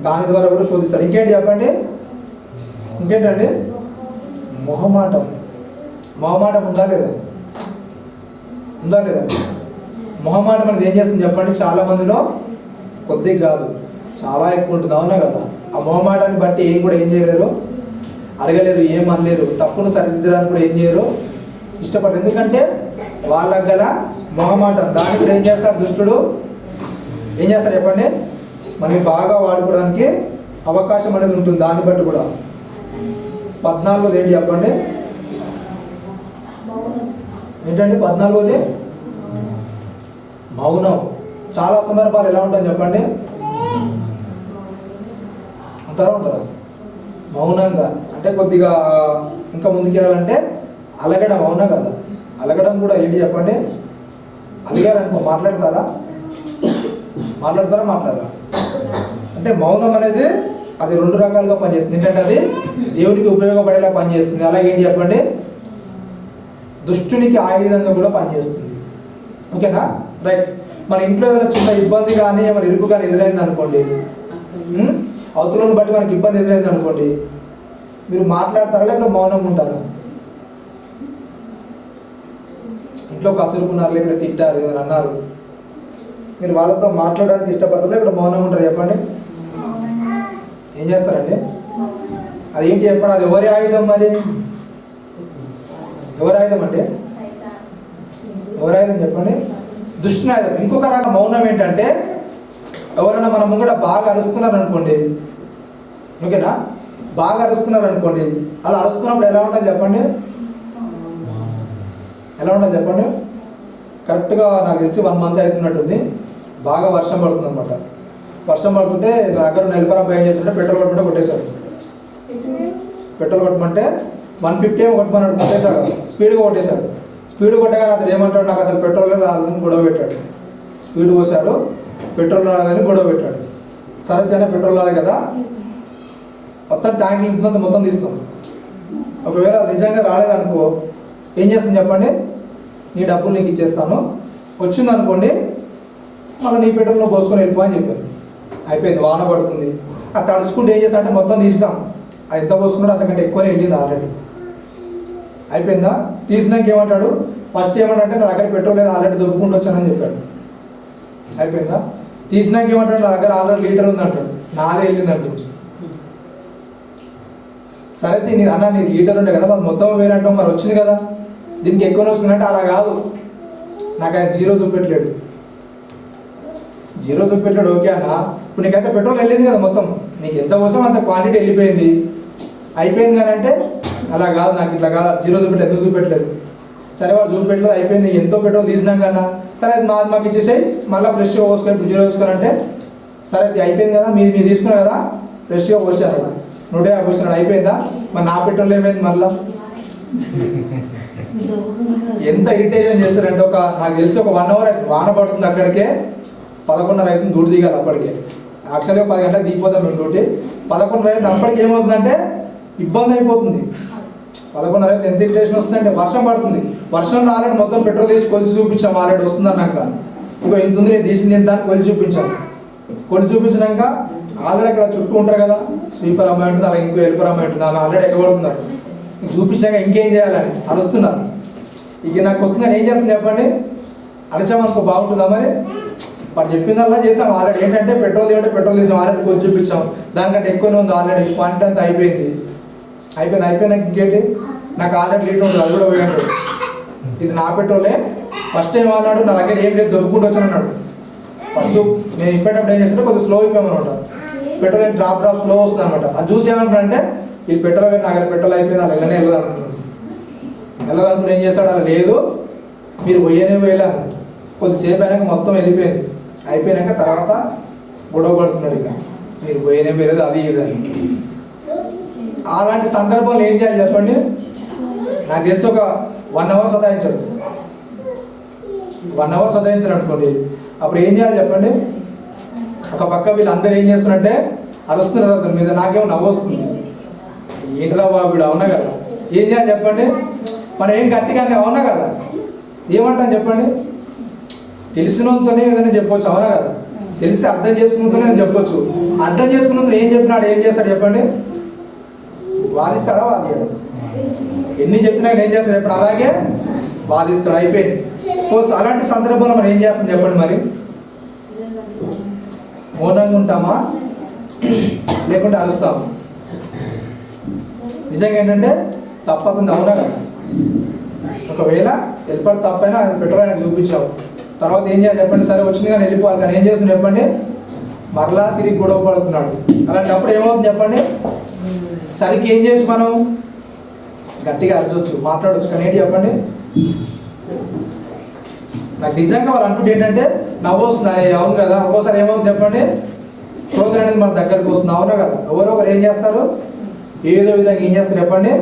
A: దాని ద్వారా కూడా శోధిస్తాడు. ఇంకేంటి చెప్పండి? ఇంకేంటండి? మొహమాటం. మొహమాటం ఉందా లేదా? ఉందా లేదా? మొహమాటం అనేది ఏం చేస్తుంది చెప్పండి? చాలా మందిలో కొద్దిగా కాదు, చాలా ఎక్కువ ఉంటుంది, అవునా కదా? ఆ మొహమాటాన్ని బట్టి ఏం చేయలేరు, అడగలేరు, ఏం అనలేరు, తప్పును సరిదిద్దడానికి కూడా ఏం చేయరు, ఇష్టపడరు. ఎందుకంటే వాళ్ళకి గల మొహమాటం. దాన్ని కూడా ఏం చేస్తాడు దుష్టుడు? ఏం చేస్తాడు చెప్పండి? మనకి బాగా వాడుకోవడానికి అవకాశం అనేది ఉంటుంది. దాన్ని బట్టి కూడా 14 ఏంటి చెప్పండి? ఏంటండి 14? మౌనం. చాలా సందర్భాలు ఎలా ఉంటుంది చెప్పండి? అంతలా ఉంటుందా? మౌనంగా అంటే కొద్దిగా ఇంకా ముందుకెళ్ళాలంటే అలగడం, అవునా కదా? అలగడం కూడా ఏంటి చెప్పండి? అలిగారనుకో మాట్లాడతారా? మాట్లాడరా? అంటే మౌనం అనేది అది 2 రకాలుగా పనిచేస్తుంది. ఏంటంటే అది దేవునికి ఉపయోగపడేలా పనిచేస్తుంది, అలాగే ఏంటి చెప్పండి? దుష్టునికి ఆయుధంగా కూడా పనిచేస్తుంది. ఓకేనా? రైట్. మన ఇంట్లో ఏదైనా చిన్న ఇబ్బంది కానీ ఏమైనా ఇరుకు కానీ ఎదురైంది అనుకోండి, అవతలను బట్టి మనకి ఇబ్బంది ఎదురైంది అనుకోండి, మీరు మాట్లాడతారా లేకపోతే మౌనంగా ఉంటారా? ఇంట్లో కసురుకున్నారు లేకపోతే తిట్టారు ఏమైనా అన్నారు, మీరు వాళ్ళతో మాట్లాడడానికి ఇష్టపడతారా లేకపోతే మౌనంగా ఉంటారు చెప్పండి? ఏం చేస్తారండి? అదేంటి చెప్పండి? అది ఎవరి ఆయుధం? మరి ఎవరి ఆయుధం అండి? ఎవరి ఆయుధం చెప్పండి? దుష్టుని ఆయుధం. ఇంకొక రకం మౌనం ఏంటంటే, ఎవరైనా మన ముంగట బాగా అరుస్తున్నారు అనుకోండి, ఓకేనా? బాగా అరుస్తున్నారు అనుకోండి, అలా అరుస్తున్నప్పుడు ఎలా ఉంటుంది చెప్పండి? ఎలా ఉంటుంది చెప్పండి? కరెక్ట్గా నాకు తెలిసి 1 మంత్ అవుతున్నట్టుంది, బాగా వర్షం పడుతుంది అనమాట. వర్షం పడుతుంటే నా దగ్గర నెలపర ఏం చేస్తుంటే పెట్రోల్ కొట్టమంటే కొట్టేశాడు. పెట్రోల్ కొట్టమంటే 150 కొట్టమన్నాడు, కొట్టేశాడు. స్పీడ్గా కొట్టేశాడు. స్పీడ్ కొట్టగా అతను ఏమంటాడు? నాకు అసలు పెట్రోల్ రాదని గొడవ పెట్టాడు. స్పీడ్ పోసాడు, పెట్రోల్ రాదని గొడవ పెట్టాడు. సరే తేనే పెట్రోల్ రాదు కదా, మొత్తం ట్యాంక్ ఇంత మొత్తం తీస్తాం. ఒకవేళ నిజంగా రాలేదనుకో ఏం చేస్తాను చెప్పండి? నీ డబ్బులు నీకు ఇచ్చేస్తాను, వచ్చిందనుకోండి మళ్ళీ నీ పెట్రోల్ నువ్వు పోసుకొని వెళ్ళిపో అని చెప్పాను. అయిపోయింది. వాన పడుతుంది, అది తడుచుకుంటే ఏం చేస్తా అంటే మొత్తం తీసాం. అది ఎంత పోసుకుంటే అంతకంటే ఎక్కువనే వెళ్ళింది ఆల్రెడీ. అయిపోయిందా? తీసినాక ఏమంటాడు? ఫస్ట్ ఏమంటే నా దగ్గర పెట్రోల్ లేదు, ఆల్రెడీ దొరుకుకుంటూ వచ్చానని చెప్పాడు. అయిపోయిందా? తీసినాక ఏమంటాడు? నా దగ్గర ఆల్రెడీ లీటర్ ఉంది అంటాడు, నాదే వెళ్ళింది అంటాడు. సరే నీ అన్న నీ లీటర్ ఉండే కదా, అది మొత్తం వేలంటాం, మరి వచ్చింది కదా, దీనికి ఎక్కువనే వస్తుందంటే అలా కాదు, నాకు ఆయన 0 చూపెట్టలేడు. 0 చూపెట్టాడు, ఓకే అన్న. ఇప్పుడు నీకైతే పెట్రోల్ వెళ్ళింది కదా మొత్తం, నీకు ఎంత కోసం అంత క్వాంటిటీ వెళ్ళిపోయింది, అయిపోయింది కానీ అంటే అలా కాదు, నాకు ఇట్లా కాదు 0 చూపెట్టి ఎందుకు చూపెట్టలేదు. సరే వాడు చూపెట్టలేదు, అయిపోయింది, ఎంతో పెట్రోల్ తీసినాం కన్నా, సరే అది మాకు ఇచ్చేసాయి, మళ్ళీ ఫ్రెష్గా పోసుకొని ఇప్పుడు 0 పోసుకోవాలంటే సరే అది అయిపోయింది కదా, మీరు తీసుకున్నారు కదా, ఫ్రెష్గా పోసారు 150 పోసినాడు, అయిపోయిందా? మరి నా పెట్రోల్ ఏమైంది మళ్ళీ? ఎంత ఇరిటేషన్ చేస్తారంటే, నాకు తెలిసి ఒక 1 అవర్ వాన పడుతుంది, అక్కడికే 11:30 అవుతుంది, డ్యూటీ దిగాలి. అప్పటికే యాక్చువల్గా 10 గంటలకు దిగిపోతాం మేము డ్యూటీ. 11:30 అవుతుంది, అప్పటికి ఏమవుతుందంటే ఇబ్బంది అయిపోతుంది. 11:30 అయితే ఎంత ఇరిటేషన్ వస్తుందంటే, వర్షం పడుతుంది, వర్షంలో ఆల్రెడీ మొత్తం పెట్రోల్ తీసి కొలిచి చూపించాం, ఆల్రెడీ వస్తుంది అన్నాక ఇక ఇంత ఉంది నేను తీసింది ఎంత అని కొలిచి చూపించాం. కొలిచి చూపించినాక ఆల్రెడీ అక్కడ చుట్టూ ఉంటారు కదా, స్వీపర్ అమ్మాయి ఉంటుంది, అలా ఇంకో హెల్పర్ అమ్మాయి ఉంటుంది, ఆమె ఆల్రెడీ ఎగబడుతున్నారు. ఇంక చూపించాక ఇంకేం చేయాలని అరుస్తున్నారు. ఇక నాకు వస్తుందని ఏం చేస్తుంది చెప్పండి? అరిచామనుకో బాగుంటుందా? మరి వాడు చెప్పిందల్లా చేసాం ఆల్రెడీ. ఏంటంటే పెట్రోల్ ఏమంటే పెట్రోల్ తీసాం ఆల్రెడీ, కొంచెం చూపించాం. దానికంటే ఎక్కువనే ఉంది ఆల్రెడీ, క్వాంటిటీ అంతా అయిపోయినాక ఇంకేంటి, నాకు ఆల్రెడీ లీటర్ ఉంటుంది అది కూడా పోయాడు. ఇది నా పెట్రోలే. ఫస్ట్ టైం అన్నాడు, నా దగ్గర ఏం లేదు దొరుకుంటూ వచ్చాను అన్నాడు. ఫస్ట్ నేను ఇప్పేటప్పుడు ఏం చేస్తుంటే కొద్దిగా స్లో అయిపోయామన్నమాట. పెట్రోల్ ఏం డ్రాప్ స్లో వస్తుంది అనమాట. అది చూసి ఏమంటాడంటే ఇది పెట్రోల్, నా దగ్గర పెట్రోల్ అయిపోయింది, అలా వెళ్ళనే వెళ్ళదనుకుని ఏం చేస్తాడు, అలా లేదు మీరు వెళ్ళాను. కొద్దిసేపు అయినాక మొత్తం వెళ్ళిపోయింది. అయిపోయినాక తర్వాత గొడవ పడుతున్నాడు, ఇక మీరు పోయలేదు అది ఇదని. అలాంటి సందర్భంలో ఏం చేయాలి చెప్పండి? నాకు తెలిసి ఒక 1 hour సతాయించాడు. 1 hour సతాయించాడు అనుకోండి, అప్పుడు ఏం చేయాలి చెప్పండి? ఒక పక్క వీళ్ళందరూ ఏం చేస్తున్నారంటే అరుస్తున్నారు అతని మీద, నాకేమో నవ్వు వస్తుంది. ఏంటిరా బాబు వీడు, అవునా కదా? ఏం చేయాలి చెప్పండి? మనం ఏం గట్టిగానే అవునా కదా? ఏమంటాను చెప్పండి? తెలిసినంతనే ఏదైనా చెప్పవచ్చు, అవునా కదా? తెలిసి అర్థం చేసుకున్నతోనే నేను చెప్పొచ్చు. అర్థం చేసుకున్నందుకు ఏం చెప్పినాడు, ఏం చేస్తాడు చెప్పండి? వాదిస్తాడా? వాదియాడు. ఎన్ని చెప్పినా ఏం చేస్తాడు చెప్పండి? అలాగే వాదిస్తాడు, అయిపోయింది. అలాంటి సందర్భంలో మనం ఏం చేస్తాం చెప్పండి? మరి మౌనంగా ఉంటామా లేకుంటే అరుస్తామా? నిజంగా ఏంటంటే తప్పతుంది, అవునా కదా? ఒకవేళ వెళ్ళిపోవడం తప్పైనా అది పెట్రోల్ ఆయన చూపించావు, తర్వాత ఏం చేయాలి చెప్పండి? సరే వచ్చింది కానీ వెళ్ళిపోవాలి, కానీ ఏం చేస్తుంది చెప్పండి? మరలా తిరిగి గొడవ పడుతున్నాడు. అలాంటప్పుడు ఏమవుతుంది చెప్పండి? సరికి ఏం చేసి మనం గట్టిగా అరచవచ్చు, మాట్లాడవచ్చు, కానీ ఏంటి చెప్పండి? నాకు నిజంగా వాళ్ళు అంటుంటే ఏంటంటే నవ్వు వస్తుంది, అరే అవును కదా. ఒక్కోసారి ఏమవుతుంది చెప్పండి? శోధన అనేది మన దగ్గరకు వస్తుంది, అవునా కదా? ఎవరో ఒకరు ఏం చేస్తారు, ఏదో విధంగా ఏం చేస్తారు చెప్పండి?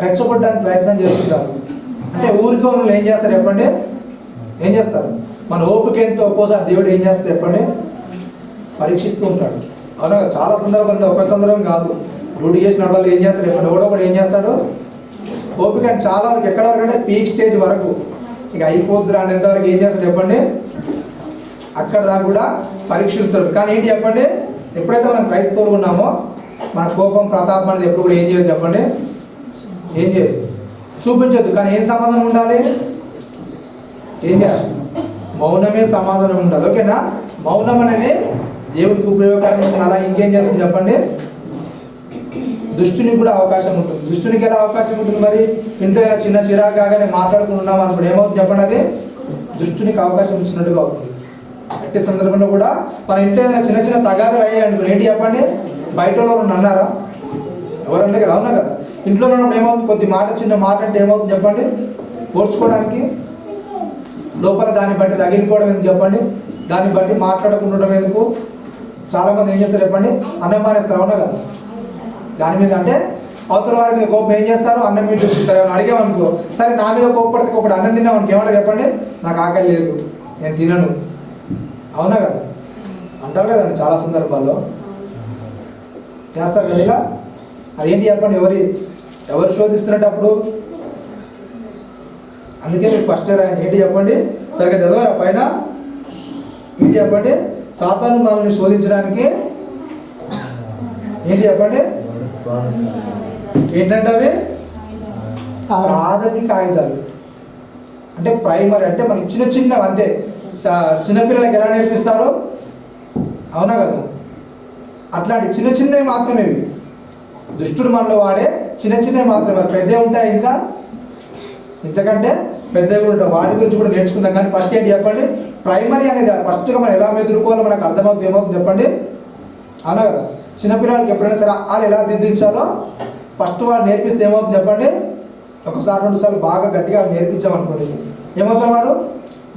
A: రెచ్చగొట్టడానికి ప్రయత్నం చేస్తుంటారు. అంటే ఊరికి వాళ్ళు ఏం చేస్తారు చెప్పండి? ఏం చేస్తారు? మన ఓపిక ఎంతో ఒక్కోసారి దేవుడు ఏం చేస్తారు చెప్పండి? పరీక్షిస్తూ ఉంటాడు, అవునా? చాలా సందర్భాలు, ఒక సందర్భం కాదు. డ్యూటీ చేసిన వాళ్ళు ఏం చేస్తారు చెప్పండి? ఎవడో ఒకటి ఏం చేస్తాడు? ఓపిక చాలా వరకు, ఎక్కడ వరకు అంటే పీక్ స్టేజ్ వరకు, ఇక అయిపోద్దురా అనేంతవరకు ఏం చేస్తాడు చెప్పండి? అక్కడ దాకా కూడా పరీక్షిస్తాడు. కానీ ఏంటి చెప్పండి? ఎప్పుడైతే మనం క్రైస్తవులు ఉన్నామో మన కోపం, ప్రతాపం అనేది ఎప్పుడు కూడా ఏం చేయదు చెప్పండి? ఏం చేయదు, చూపించద్దు. కానీ ఏం సమాధానం ఉండాలి? ఏం చేయాలి? మౌనమే సమాధానం ఉండాలి, ఓకేనా? మౌనం అనేది దేవుడికి ఉపయోగకరం. అలా ఇంకేం చేస్తుంది చెప్పండి? దుష్టునికి కూడా అవకాశం ఉంటుంది. దుష్టునికి ఎలా అవకాశం ఉంటుంది మరి? ఇంట్లో చిన్న చిరాకు కాగానే మాట్లాడుకుని ఉన్నాం అనుకోండి, ఏమవుతుంది చెప్పండి? అది దుష్టునికి అవకాశం ఇచ్చినట్టుగా అవుతుంది. అట్టి సందర్భంలో కూడా మన ఇంట్లో ఏదైనా చిన్న చిన్న తగాదాలు అయ్యాయి అనుకుని ఏంటి చెప్పండి? బయట వాళ్ళు అన్నారా? ఎవరంటే కదా, అవునా కదా? ఇంట్లో ఉన్నప్పుడు ఏమవుతుంది? కొద్ది మాట, చిన్న మాట అంటే ఏమవుతుంది చెప్పండి? ఓర్చుకోవడానికి లోపల దాన్ని బట్టి తగిలిపోవడం ఎందుకు చెప్పండి? దాన్ని బట్టి మాట్లాడకుండడం ఎందుకు? చాలామంది ఏం చేస్తారు చెప్పండి? అన్నం మానేస్తారు, అవునా కదా? దాని మీద అంటే అవతల వారి మీద కోపం ఏం చేస్తారు? అన్నం మీద చూపిస్తారు. ఏమైనా అడిగామనుకో, సరే నా మీద కోపడితే ఒకటి అన్నం తిన్నామనుకో ఏమన్నా చెప్పండి? నాకు ఆకలి లేదు, నేను తినను, అవునా కదా? అంటారు కదండి చాలా సందర్భాల్లో, చేస్తారు కదా ఇలా. అదేంటి చెప్పండి? ఎవరు శోధిస్తున్నట్టు అప్పుడు? అందుకే మీకు ఫస్ట్ ఇయర్ ఆయన ఏంటి చెప్పండి? సరిగ్గా చదవరా పైన? ఏంటి చెప్పండి? సాతాను మనల్ని శోధించడానికి ఏంటి చెప్పండి? ఏంటంటే అవి ప్రాథమిక ఆయుధాలు, అంటే ప్రైమరీ, అంటే మనకి చిన్న చిన్నవి అంతే. చిన్నపిల్లలకి ఎలా నేర్పిస్తారో, అవునా కదా? అట్లాంటి చిన్న చిన్నవి మాత్రమే ఇవి. దుష్టుడు మనలో వాడే చిన్న చిన్నవి మాత్రమే. పెద్దవి ఉంటాయి, ఇంకా ఇంతకంటే పెద్దవి కూడా ఉంటాయి. వాటి గురించి కూడా నేర్చుకుందాం. కానీ ఫస్ట్ ఏంటి చెప్పండి? ప్రైమరీ అనేది ఫస్ట్గా మనం ఎలా ఎదుర్కోవాలో మనకు అర్థమవుతుంది. ఏమవుతుంది చెప్పండి? అవునా కదా? చిన్నపిల్లలకి ఎప్పుడైనా సరే వాళ్ళు ఎలా దిద్దించాలో ఫస్ట్ వాడు నేర్పిస్తే ఏమవుతుంది చెప్పండి? ఒకసారి 2 సార్లు బాగా గట్టిగా నేర్పించామనుకోండి, ఏమవుతాడు? వాడు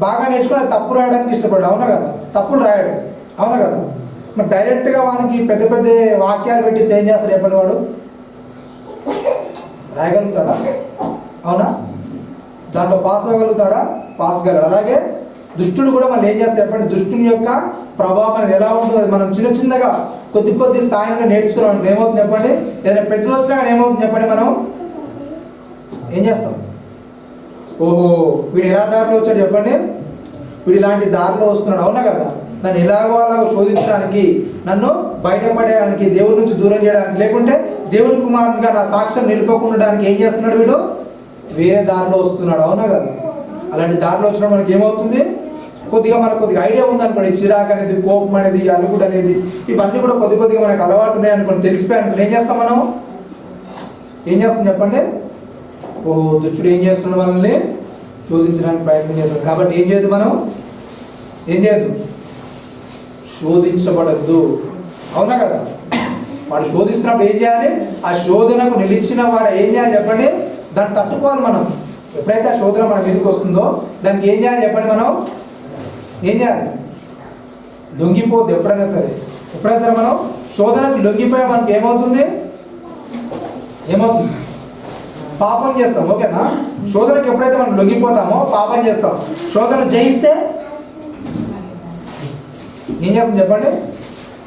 A: బాగా నేర్చుకుని తప్పు రాయడానికి ఇష్టపడ్డాడు, అవునా కదా? తప్పులు రాయడు, అవునా కదా? మరి డైరెక్ట్గా వానికి పెద్ద పెద్ద వాక్యాలు పెట్టిస్తే ఏం చేస్తాడు చెప్పండి? వాడు రాయగలుగుతాడా? అవునా? దాంట్లో పాస్ అవ్వగలుగుతాడా? పాస్ కాగలడు. అలాగే దుష్టుడు కూడా మనం ఏం చేస్తాడు చెప్పండి? దుష్టుని యొక్క ప్రభావం అనేది ఎలా ఉంటుందో మనం చిన్న చిన్నగా కొద్ది స్థాయిలో నేర్చుకోవాలి. ఏమవుతుంది చెప్పండి? ఏదైనా పెద్దది వచ్చినా కానీ ఏమవుతుంది చెప్పండి? మనం ఏం చేస్తాం? ఓహో వీడు ఎలా దారిలో వచ్చాడు చెప్పండి? వీడు ఇలాంటి దారిలో వస్తున్నాడు, అవునా కదా? నన్ను ఎలాగో అలాగో శోధించడానికి, నన్ను బయటపడేయడానికి, దేవుడి నుంచి దూరం చేయడానికి, లేకుంటే దేవుని కుమారునిగా నా సాక్ష్యం నిలుపుకుండడానికి ఏం చేస్తున్నాడు? వీడు వేరే దారిలో వస్తున్నాడు, అవునా కదా? అలాంటి దారిలో వచ్చినప్పుడు మనకి ఏమవుతుంది? కొద్దిగా మనకు కొద్దిగా ఐడియా ఉందనుకోండి, చిరాకు అనేది, కోపం అనేది, అలుగుడు అనేది, ఇవన్నీ కూడా కొద్దిగా మనకు అలవాటు ఉన్నాయి అనుకోండి, తెలిసిపోయి అనుకోండి, ఏం చేస్తాం మనం? ఏం చేస్తాం చెప్పండి? దుష్టుడు ఏం చేస్తున్నాడు? మనల్ని శోధించడానికి ప్రయత్నం చేస్తాడు. కాబట్టి ఏం చేయదు మనం? ఏం చేయద్దు? శోధించబడద్దు. అవునా కదా? వాడు శోధిస్తున్నప్పుడు ఏం చేయాలి? ఆ శోధనకు నిలిచిన వాడు ఏం చేయాలి చెప్పండి? దాన్ని తట్టుకోవాలి మనం. ఎప్పుడైతే ఆ శోధన మన మీదకి వస్తుందో దానికి ఏం చేయాలి చెప్పండి? మనం ఏం చేయాలి? లొంగిపోద్దు. ఎప్పుడైనా సరే మనం శోధనకు లొంగిపోయా మనకి ఏమవుతుంది? పాపం చేస్తాం. ఓకేనా? శోధనకు ఎప్పుడైతే మనం లొంగిపోతామో పాపం చేస్తాం. శోధన జయిస్తే ఏం చేస్తాం చెప్పండి?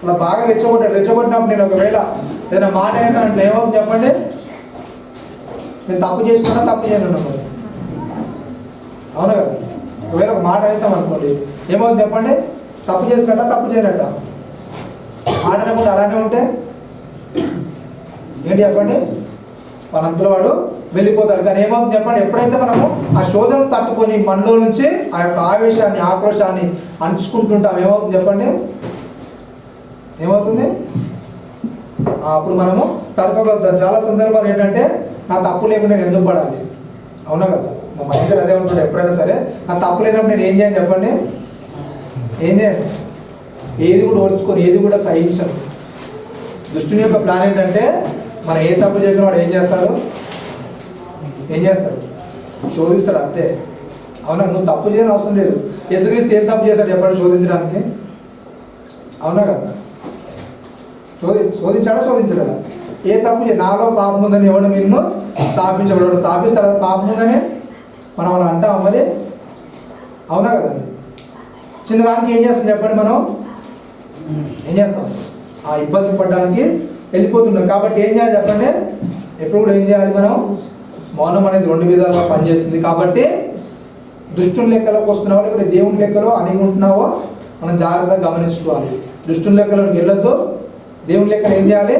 A: అలా బాగా రెచ్చగొట్టినప్పుడు నేను ఒకవేళ ఏదైనా మాట వేసానంటే ఏమవుతుంది చెప్పండి? నేను తప్పు చేసుకున్నా తప్పు చేయను. అవునా కదా? ఒకవేళ ఒక మాట వేసామనుకోండి, ఏమవుతుంది చెప్పండి? తప్పు చేసుకుంటా తప్పు చేయనట్ట. మాట అనకుండా అలానే ఉంటే ఏంటి చెప్పండి? మనంతలో వాడు వెళ్ళిపోతాడు. కానీ ఏమవుతుంది చెప్పండి? ఎప్పుడైతే మనము ఆ శోధన తట్టుకొని మనలో నుంచి ఆ యొక్క ఆవేశాన్ని, ఆక్రోశాన్ని అణుచుకుంటుంటాం, ఏమవుతుంది చెప్పండి? ఏమవుతుంది? అప్పుడు మనము తట్టుకోగలుగుతాం. చాలా సందర్భాలు ఏంటంటే, నా తప్పు లేకుండా నేను ఎందుకు పడాలి? అవునా కదా? మా మైండ్ అదే ఉంటుంది ఎప్పుడైనా సరే. నా తప్పు లేనప్పుడు నేను ఏం చేయను చెప్పండి? ఏం చేయను? ఏది కూడా ఓర్చుకొని, ఏది కూడా సహించను. దుష్టుని యొక్క ప్లాన్ ఏంటంటే, మనం ఏ తప్పు చేయకుండా వాడు ఏం చేస్తాడు? శోధిస్తాడు అంతే. అవునా? నువ్వు తప్పు చేయని అవసరం లేదు. యేసుక్రీస్తు ఏం తప్పు చేశాడు చెప్పండి శోధించడానికి? అవునా కదా? శోధించలేదా? ఏ తప్పు నాలో పాపం ఉందని ఎవడు నిన్ను స్థాపించబడు? స్థాపిస్తాడు పాపం ఉందని మనం అలా అంటాం మరి. అవునా కదండి? చిన్నదానికి ఏం చేస్తాం చెప్పండి? మనం ఏం చేస్తాం? ఆ ఇబ్బంది పడడానికి వెళ్ళిపోతున్నాం. కాబట్టి ఏం చేయాలి చెప్పండి? ఎప్పుడు కూడా ఏం చేయాలి? మనం మౌనం అనేది 2 విధాలుగా పనిచేస్తుంది. కాబట్టి దుష్టుని లెక్కలోకి వస్తున్నావో లేకపోతే దేవుని లెక్కలో అణిగి ఉంటున్నావో మనం జాగ్రత్తగా గమనించుకోవాలి. దుష్టుని లెక్కలోకి వెళ్ళొద్దు. దేవుని లెక్కలు ఏం చేయాలి?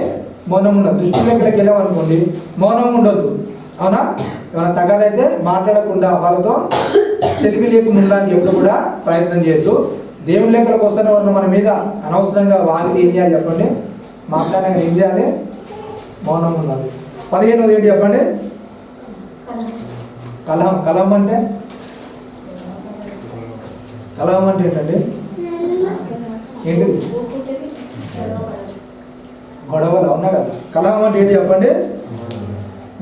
A: మౌనం ఉండదు. దుష్టుని లెక్కలోకి వెళ్ళామనుకోండి, మౌనం ఉండొద్దు. అవునా? ఏమైనా తగ్గదైతే మాట్లాడకుండా వాళ్ళతో చెలిమి లేకుండా ఉండడానికి ఎప్పుడు కూడా ప్రయత్నం చేయొద్దు. దేవుని లెక్కలకు వస్తున్న మన మీద అనవసరంగా వారిది ఏం చేయాలి చెప్పండి? మాట్లాడడానికి ఏం చేయాలి? మౌనం ఉండాలి. 15వ ఏంటి చెప్పండి? కలహం అంటే ఏంటండి? ఏంటి? గొడవలు. అవునా కదా? కలహం అంటే ఏంటి చెప్పండి?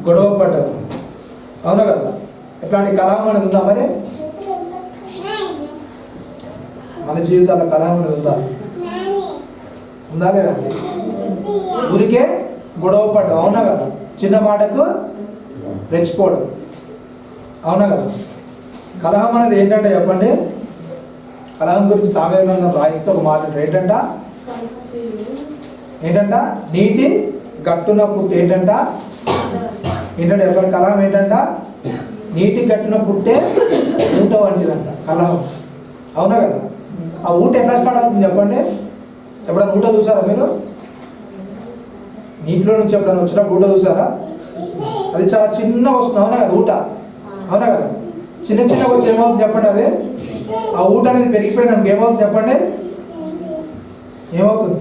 A: గొడవ పడ్డదు. అవునా కదా? ఎట్లాంటి కలహం అనేది ఉందా మరి? మన జీవితాల్లో కలహం అనేది ఉందా లేదండి? ఊరికే గొడవ పడ్డం. అవునా కదా? చిన్న మాటకు రెచ్చిపోవడం. అవునా కదా? కలహం అనేది ఏంటంటే చెప్పండి? కలహం గురించి సామెతలను రాయిస్తూ ఒక మాట ఏంటంట నీటి గట్టున పుట్టే ఏంటంటే ఎవరి కలహం ఏంటంట? నీటి గట్టున పుట్టే ఊట వంటిదంట కలహం. అవునా కదా? ఆ ఊట ఎట్లా స్టార్ట్ అవుతుంది చెప్పండి? ఎప్పుడైనా ఊట చూసారా మీరు? నీటిలో నుంచి ఎప్పుడైనా వచ్చినప్పుడు ఊట చూసారా? అది చాలా చిన్నగా వస్తుంది. అవునా కదా? ఊట. అవునా కదా? చిన్నగా వచ్చి ఏమవుతుంది చెప్పండి? అవి ఆ ఊట అనేది పెరిగిపోయింది ఏమవుతుంది చెప్పండి? ఏమవుతుంది?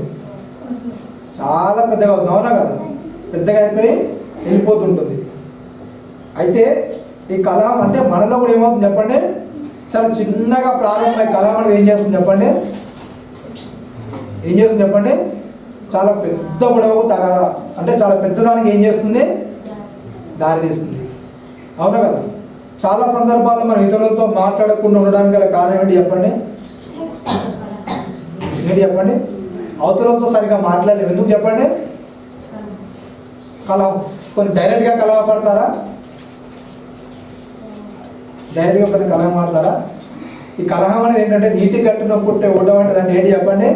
A: చాలా పెద్దగా అవుతుంది. అవునా కదా? పెద్దగా అయిపోయి వెళ్ళిపోతుంటుంది. అయితే ఈ కలహం అంటే మనలో కూడా ఏమవుతుంది చెప్పండి? చాలా చిన్నగా ప్రారంభమై కలహం అనేది ఏం చేస్తుంది చెప్పండి? చాలా పెద్ద గొడవకు అంటే చాలా పెద్దదానికి ఏం చేస్తుంది? దారి తీస్తుంది. అవునా కదా? చాలా సందర్భాల్లో మనం ఇతరులతో మాట్లాడకుండా ఉండడానికి గల కారణం ఏంటి చెప్పండి? అవతలతో సరిగా మాట్లాడలేదు. ఎందుకు చెప్పండి? కొన్ని డైరెక్ట్గా కలవపడతారా? డైరెక్ట్గా కొన్ని కలహం ఆడతారా? ఈ కలహం అనేది ఏంటంటే నీటి గట్టున పుట్టే ఊట వంటిదంటే ఏంటి చెప్పండి?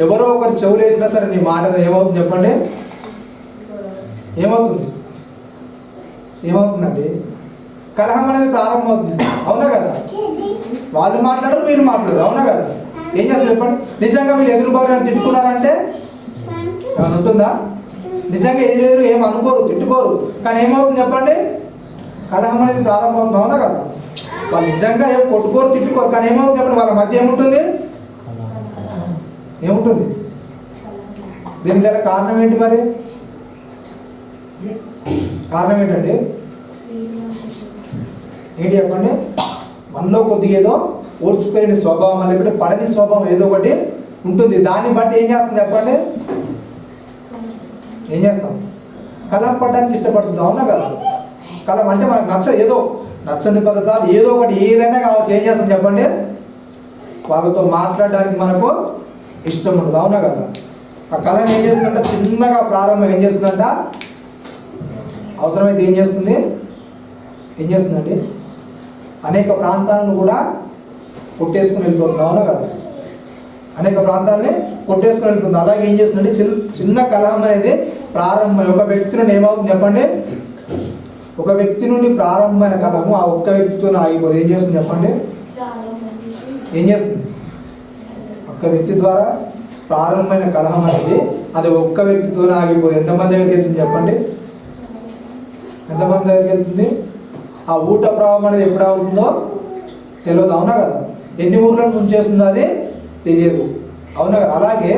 A: ఎవరో ఒకరు చెవులు వేసినా సరే నీ మాట ఏమవుతుంది చెప్పండి? ఏమవుతుందండి? కలహం అనేది ప్రారంభమవుతుంది. అవునా కదా? వాళ్ళు మాట్లాడరు, మీరు మాట్లాడరు. అవునా కదా? ఏం చేస్తారు చెప్పండి? నిజంగా మీరు ఎదురు బాగా తిట్టుకున్నారంటే ఏమైనా ఉంటుందా? నిజంగా ఎదురు ఏం అనుకోరు, తిట్టుకోరు. కానీ ఏమవుతుంది చెప్పండి? కలహం అనేది ప్రారంభమవుతుంది. అవునా కదా? వాళ్ళు నిజంగా ఏం కొట్టుకోరు తిట్టుకోరు, కానీ ఏమవుతుంది చెప్పండి, వాళ్ళ మధ్య ఏముంటుంది, ఏముంటుంది? దీనికి గల కారణం ఏంటి మరి? కారణం ఏంటండి? ఏంటి చెప్పండి? మనలో కొద్దిగా ఏదో ఓర్చుకోలేని స్వభావం, లేకపోతే పడని స్వభావం ఏదో ఒకటి ఉంటుంది. దాన్ని బట్టి ఏం చేస్తాం చెప్పండి? ఏం చేస్తాం? కలపడానికి ఇష్టపడుతుంది, అవునా కదా? కలం అంటే మనకు ఏదో నచ్చని పదార్థాలు ఏదో ఒకటి ఏదైనా కావచ్చు, ఏం చేస్తాం చెప్పండి? వాళ్ళతో మాట్లాడడానికి మనకు ఇష్టం ఉండదు, అవునా కదా? ఆ కళను ఏం చేస్తుందంట, చిన్నగా ప్రారంభం ఏం చేస్తుందంట, అవసరమైతే ఏం చేస్తుందండి, అనేక ప్రాంతాలను కూడా కొట్టేసుకుని వెళ్ళిపోతుంది, అవునా కదా? అనేక ప్రాంతాలని కొట్టేసుకుని వెళ్ళిపోతుంది. అలాగే ఏం చేస్తుందంటే చిన్న కలహం అనేది ప్రారంభం, ఒక వ్యక్తి నుండి ఏమవుతుంది చెప్పండి? ఒక వ్యక్తి నుండి ప్రారంభమైన కలహము ఆ ఒక్క వ్యక్తితో ఆగిపోదు. ఏం చేస్తుంది చెప్పండి? ఏం చేస్తుంది? ఒక్క వ్యక్తి ద్వారా ప్రారంభమైన కలహం అనేది అది ఒక్క వ్యక్తితోనే ఆగిపోదు. ఎంతమంది దగ్గరికి వెళ్తుంది చెప్పండి? ఎంతమంది దగ్గరికి వెళ్తుంది? ఆ ఊట ప్రభావం అనేది ఎప్పుడు అవుతుందో తెలియదు, అవునా కదా? ఎన్ని ఊర్లను ముంచేస్తుందో అది తెలియదు, అవునా కదా? అలాగే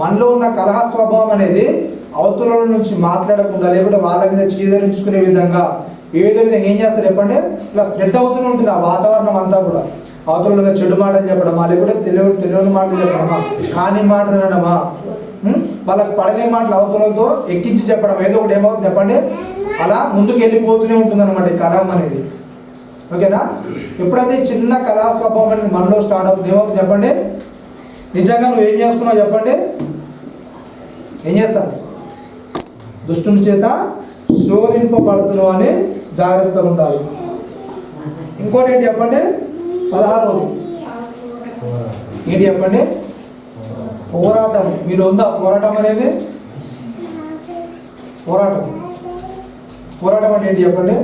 A: మనలో ఉన్న కలహ స్వభావం అనేది అవతల నుంచి మాట్లాడకుండా, లేకపోతే వాళ్ళ మీద చీదరించుకునే విధంగా ఏదో విధంగా ఏం చేస్తారు చెప్పండి? ఇలా స్ప్రెడ్ అవుతూనే ఉంటుంది ఆ వాతావరణం అంతా కూడా. అవతల చెడు మాటలు చెప్పడమా, లేకపోతే తెలియని మాటలు చెప్పడమా, కాని మాటలు అనడమా, వాళ్ళకి పడని మాటలు అవతలతో ఎక్కించి చెప్పడం, ఏదో ఒకటి ఏమవుతుంది చెప్పండి? అలా ముందుకు వెళ్ళిపోతూనే ఉంటుంది అనమాట ఈ కలహం అనేది, ఓకేనా? ఎప్పుడైతే చిన్న కళా స్వభావం అనేది మనలో స్టార్ట్ అవుతుంది, ఏమవుతుంది చెప్పండి? నిజంగా నువ్వు ఏం చేస్తున్నావు చెప్పండి? ఏం చేస్తావు? దుష్టుని చేత శోధింపబడుతున్నావు అని జాగ్రత్తగా ఉండాలి. ఇంకోటి ఏంటి చెప్పండి? 16 ఏంటి చెప్పండి? పోరాటం. మీరు ఉందా పోరాటం అనేది? పోరాటం అంటే ఏంటి చెప్పండి?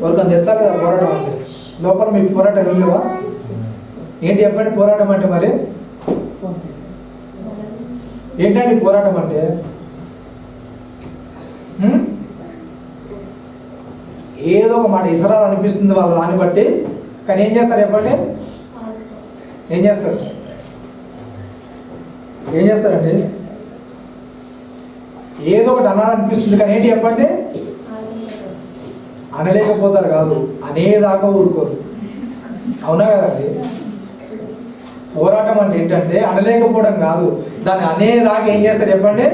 A: ఎవరికైనా తెలుసా కదా పోరాటం అంటే? లోపల మీకు పోరాటం లేవా? ఏంటి చెప్పండి పోరాటం అంటే? మరి ఏంటండి పోరాటం అంటే? ఏదో ఒక మాట ఇసరాలు అనిపిస్తుంది వాళ్ళ దాన్ని బట్టి, కానీ ఏం చేస్తారు చెప్పండి? ఏం చేస్తారండి? ఏదో ఒకటి అనాలనిపిస్తుంది, కానీ ఏంటి చెప్పండి? అనలేకపోతారు కాదు, అనేదాకా ఊరుకోరు, అవునా కదండి? పోరాటం అంటే ఏంటంటే అనలేకపోవడం కాదు, దాన్ని అనేదాకా ఏం చేస్తారు చెప్పండి?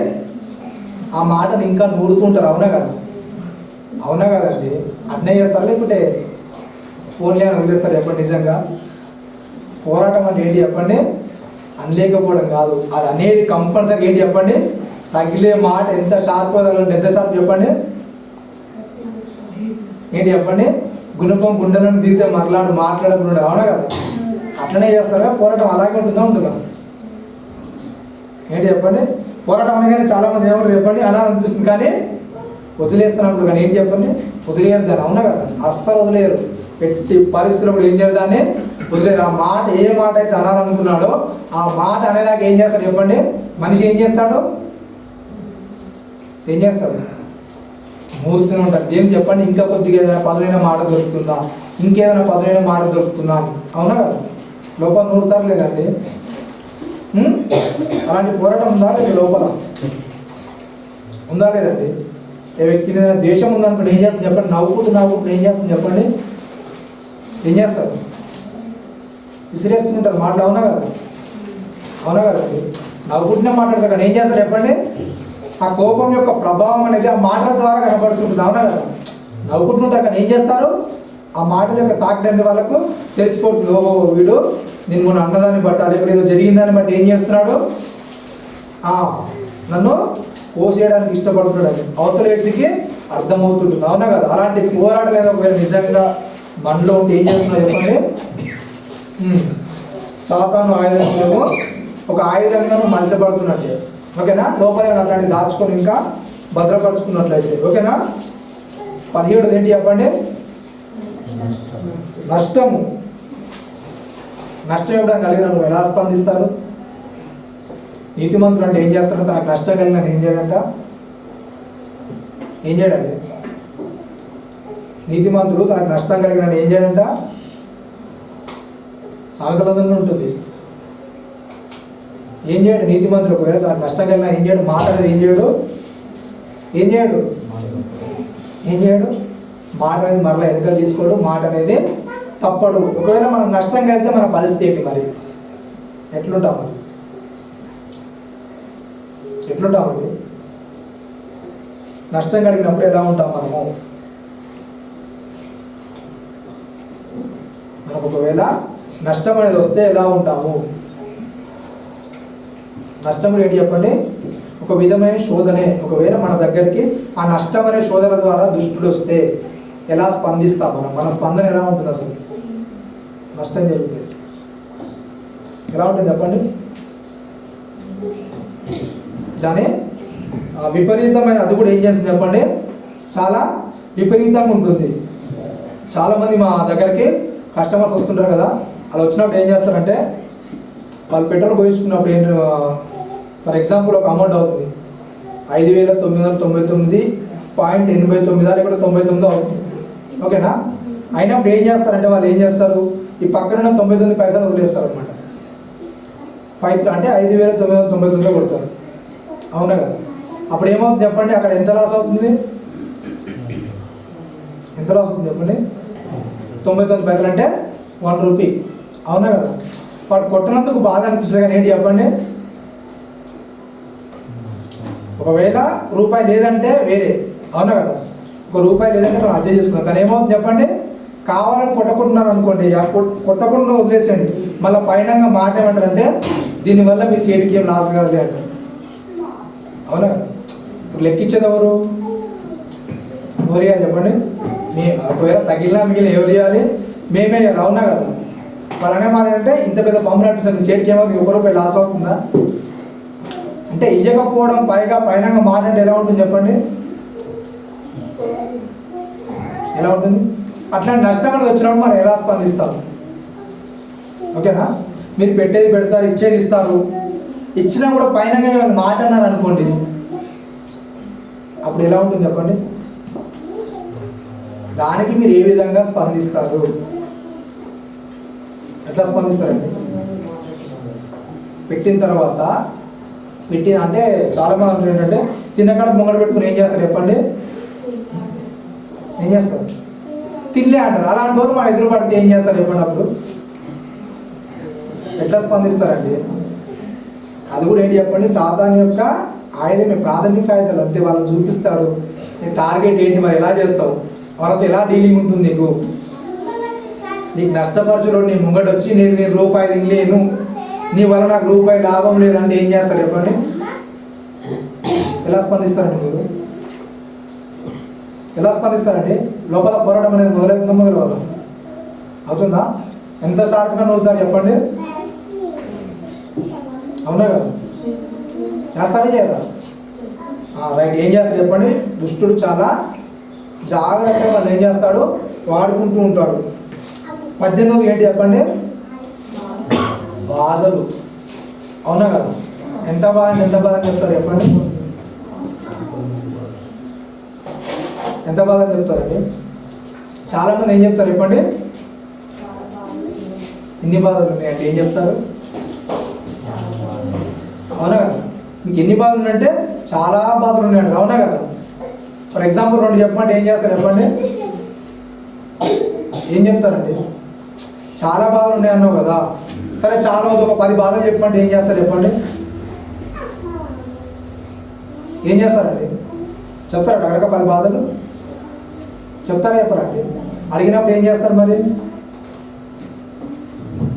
A: ఆ మాటను ఇంకా నూరుతుంటారు, అవునా కదా? అవునా కదండి? అట్నే చేస్తారు, లేకుంటే ఫోన్లే అని వదిలేస్తారు చెప్పండి? నిజంగా పోరాటం అంటే ఏంటి చెప్పండి? అనలేకపోవడం కాదు, అది అనేది కంపల్సరీ ఏంటి చెప్పండి? తగిలే మాట ఎంత షార్ప్ అంటే ఎంత షార్ప్ చెప్పండి? ఏంటి చెప్పండి? గుణపం గుండెలను దిగితే మాట్లాడకుండా, అవునా కదా? అట్లనే చేస్తారా పోరాటం? అలాగే ఉంటుందా? ఏంటి చెప్పండి? పోరాటం అనగానే చాలా మంది ఏమంటారు చెప్పండి? అనాలనిపిస్తుంది, కానీ వదిలేస్తున్నప్పుడు, కానీ ఏంటి చెప్పండి? వదిలేరు దాన్ని, అవునా కదా? అస్సలు వదిలేరు. ఎట్టి పరిస్థితుల్లో ఏం చేయాలి? దాన్ని వదిలేరు. ఆ మాట ఏ మాట అయితే అనాలనుకున్నాడో ఆ మాట అనేదాకా ఏం చేస్తాడు చెప్పండి? మనిషి ఏం చేస్తాడు? మూర్తిని ఉంటాడు. ఏం చెప్పండి? ఇంకా కొద్దిగా ఏదైనా పదునైన మాట దొరుకుతుందా, ఇంకేదైనా పదునైన మాట దొరుకుతుందా అని, అవునా కదా? లోపల నూరుతారు లేదండి? అలాంటి పోరాటం ఉందా లేదు? లోపల ఉందా లేదండి? ఏ వ్యక్తి మీద ద్వేషం ఉందనుకోండి ఏం చేస్తుంది చెప్పండి? నవ్వుకుంటూ ఏం చేస్తుంది చెప్పండి? ఏం చేస్తారు? విసిరేస్తుంటారు మాటలు, అవునా కదా? కదండి? నవ్వుకుంటూనే మాట్లాడతారు, కానీ ఏం చేస్తారు చెప్పండి? ఆ కోపం యొక్క ప్రభావం అనేది ఆ మాటల ద్వారా కనబడుతుంటుంది, అవునా కదా? నవ్వుకుంటుంటారు, కానీ ఏం చేస్తారు? ఆ మాటల యొక్క తాకిడి వాళ్ళకు తెలిసిపోతుంది. ఓహో, వీడు నేను మొన్న అన్నదాన్ని బట్టి, లేకపోతే ఏదో జరిగిందాన్ని బట్టి ఏం చేస్తున్నాడు? నన్ను కోసేయడానికి ఇష్టపడుతున్నాడు అని అవతల వ్యక్తికి అర్థమవుతుంటుంది, అవునా కదా? అలాంటి పోరాటం ఏదో ఒకవేళ నిజంగా మనలో ఉంటే ఏం చేస్తున్నా చెప్పండి? సాతాను ఆయుధం ఒక ఆయుధంగాను మలచబడుతున్నట్టే, ఓకేనా? లోపల అట్లాంటి దాచుకొని ఇంకా భద్రపరుచుకున్నట్లయితే, ఓకేనా? 17 ఏంటి చెప్పండి? నష్టం ఎప్పుడైనా కలిగినప్పుడు ఎలా స్పందిస్తారు? నీతిమంతులు అంటే ఏం చేస్తారంటే తనకు నష్టం కలిగిన ఏం చేయడండి? నీతిమంతుడు తనకు నష్టం కలిగిన ఏం చేయాలంట? సాగుతలదన్న ఉంటుంది. ఏం చేయడు నీతిమంతుడు? ఒకవేళ తనకు నష్టం కలిగిన ఏం చేయడు? మాట అనేది ఏం చేయడు? మాట అనేది మరలా వెనక తీసుకోడు. మాట అనేది తప్పడు. ఒకవేళ మనం నష్టం కలిగితే మన పరిస్థితి ఏంటి మరి? ఎట్లుంటామండి? నష్టం కలిగినప్పుడు ఎలా ఉంటాం మనము? మనకు ఒకవేళ నష్టం అనేది వస్తే ఎలా ఉంటాము? నష్టం ఏంటి చెప్పండి? ఒక విధమైన శోధనే. ఒకవేళ మన దగ్గరికి ఆ నష్టం అనే శోధన ద్వారా దుష్టుడు వస్తే ఎలా స్పందిస్తాం మనం? మన స్పందన ఎలా ఉంటుంది? అసలు నష్టం జరుగుతుంది ఎలా ఉంటుంది చెప్పండి? దాని విపరీతమైన అది కూడా ఏం చేస్తుంది చెప్పండి? చాలా విపరీతంగా ఉంటుంది. చాలామంది మా దగ్గరికి కస్టమర్స్ వస్తుంటారు కదా, అలా వచ్చినప్పుడు ఏం చేస్తారంటే వాళ్ళు పెట్రోల్ పోయించుకున్నప్పుడు ఏంటి, ఫర్ ఎగ్జాంపుల్ ఒక అమౌంట్ అవుతుంది 5,999.89 లేకపోతే 99 అవుతుంది. ఓకేనా? అయినప్పుడు ఏం చేస్తారంటే వాళ్ళు ఏం చేస్తారు, ఈ పక్కన 99 పైసలు వదిలేస్తారు అనమాట. అంటే 5,999 కొడతారు. అవునా కదా? అప్పుడు ఏమవుతుంది చెప్పండి? అక్కడ ఎంత లాస్ అవుతుంది? చెప్పండి? 99 పైసలు అంటే 1 రూపీ. అవునా కదా? వాడు కొట్టినందుకు బాధ అనిపిస్తుంది కానీ ఏంటి చెప్పండి? ఒకవేళ రూపాయి లేదంటే వేరే. అవునా కదా? ₹1 లేదంటే మనం అడ్జస్ట్ చేసుకున్నాం. కానీ ఏమవుతుంది చెప్పండి? కావాలని కొట్టకుంటున్నారు అనుకోండి, కొట్టకుండా వదిలేసేయండి. మళ్ళీ పైన మాట ఏమంటారంటే దీనివల్ల మీ సీటుకి ఏం లాస్ కావాలి అంటారు. అవునా కదా? ఇప్పుడు లెక్కించేది ఎవరు ఇవ్వాలి చెప్పండి? ఒకవేళ మిగిలిన ఎవరు ఇవ్వాలి? మేమే కదా. అవునా కదా? వాళ్ళు అనే మాట అంటే ఇంత పెద్ద పంపు నడిపిస్తుంది, సీటుకి ఏమవుతుంది? ₹1 లాస్ అవుతుందా అంటే? ఇవ్వకపోవడం పైన మాట అంటే ఎలా ఉంటుంది చెప్పండి? ఎలా ఉంటుంది? అట్లాంటి నష్టం అనేది వచ్చినప్పుడు మనం ఎలా స్పందిస్తాం? ఓకేనా? మీరు పెట్టేది పెడతారు, ఇచ్చేది ఇస్తారు. ఇచ్చినా కూడా పైన మాట అన్నారు అనుకోండి, అప్పుడు ఎలా ఉంటుంది చెప్పండి? దానికి మీరు ఏ విధంగా స్పందిస్తారు? ఎట్లా స్పందిస్తారండి? పెట్టిన తర్వాత అంటే చాలా మంది ఏంటంటే తిన్నకాడ ముంగడ పెట్టుకుని ఏం చేస్తారు చెప్పండి? ఏం చేస్తారు? తినలే అంటారు. అలాంటి వారు మన ఎదురు పడితే ఏం చేస్తారు చెప్పండి? అప్పుడు ఎట్లా స్పందిస్తారండి? అది కూడా ఏంటి చెప్పండి? సాతాను యొక్క ఆయుధమే, ప్రాథమిక ఆయుధాలు అంతే. వాళ్ళని చూపిస్తాడు నీ టార్గెట్ ఏంటి, మరి ఎలా చేస్తావు, వాళ్ళతో ఎలా డీలింగ్ ఉంటుంది, నీకు నష్టపరచులో నీ ముంగట వచ్చి నేను ₹1 తినలేను, నీ వల్ల నాకు ₹1 లాభం లేదంటే ఏం చేస్తారు చెప్పండి? ఎలా స్పందిస్తారండి మీరు? ఎలా స్పందిస్తారండి? లోపల పోరాటం అనేది మొదలవుతుందా? అవుతుందా? ఎంత షార్ప్గా నవ్వుతారు చెప్పండి? అవునా కదా? చేస్తారా చేయరా? రైట్. ఏం చేస్తారు చెప్పండి? దుష్టుడు చాలా జాగ్రత్తగా వాళ్ళు ఏం చేస్తాడు? వాడుకుంటూ ఉంటాడు. 18వ ఏంటి చెప్పండి? బాధలు. అవునా కదా? ఎంత బాధ అని చెప్తారు చెప్పండి? ఎంత బాధ అని చెప్తారండి? చాలామంది ఏం చెప్తారు చెప్పండి? ఇన్ని బాధలు ఉన్నాయంటే ఏం చెప్తారు? అవునా కదా? మీకు ఎన్ని బాధలు ఉన్నాయంటే చాలా బాధలు ఉన్నాయంటారు. అవునా కదా? ఫర్ ఎగ్జాంపుల్ 2 చెప్పమంటే ఏం చేస్తారు చెప్పండి? ఏం చెప్తారండి? చాలా బాధలు ఉన్నాయి అన్నావు కదా, సరే చాలా ఒక 10 బాధలు చెప్పమంటే ఏం చేస్తారు చెప్పండి? ఏం చేస్తారండి? చెప్తారా? అక్కడ 10 బాధలు చెప్తారా చెప్పరండి? అడిగినప్పుడు ఏం చేస్తారు? మరి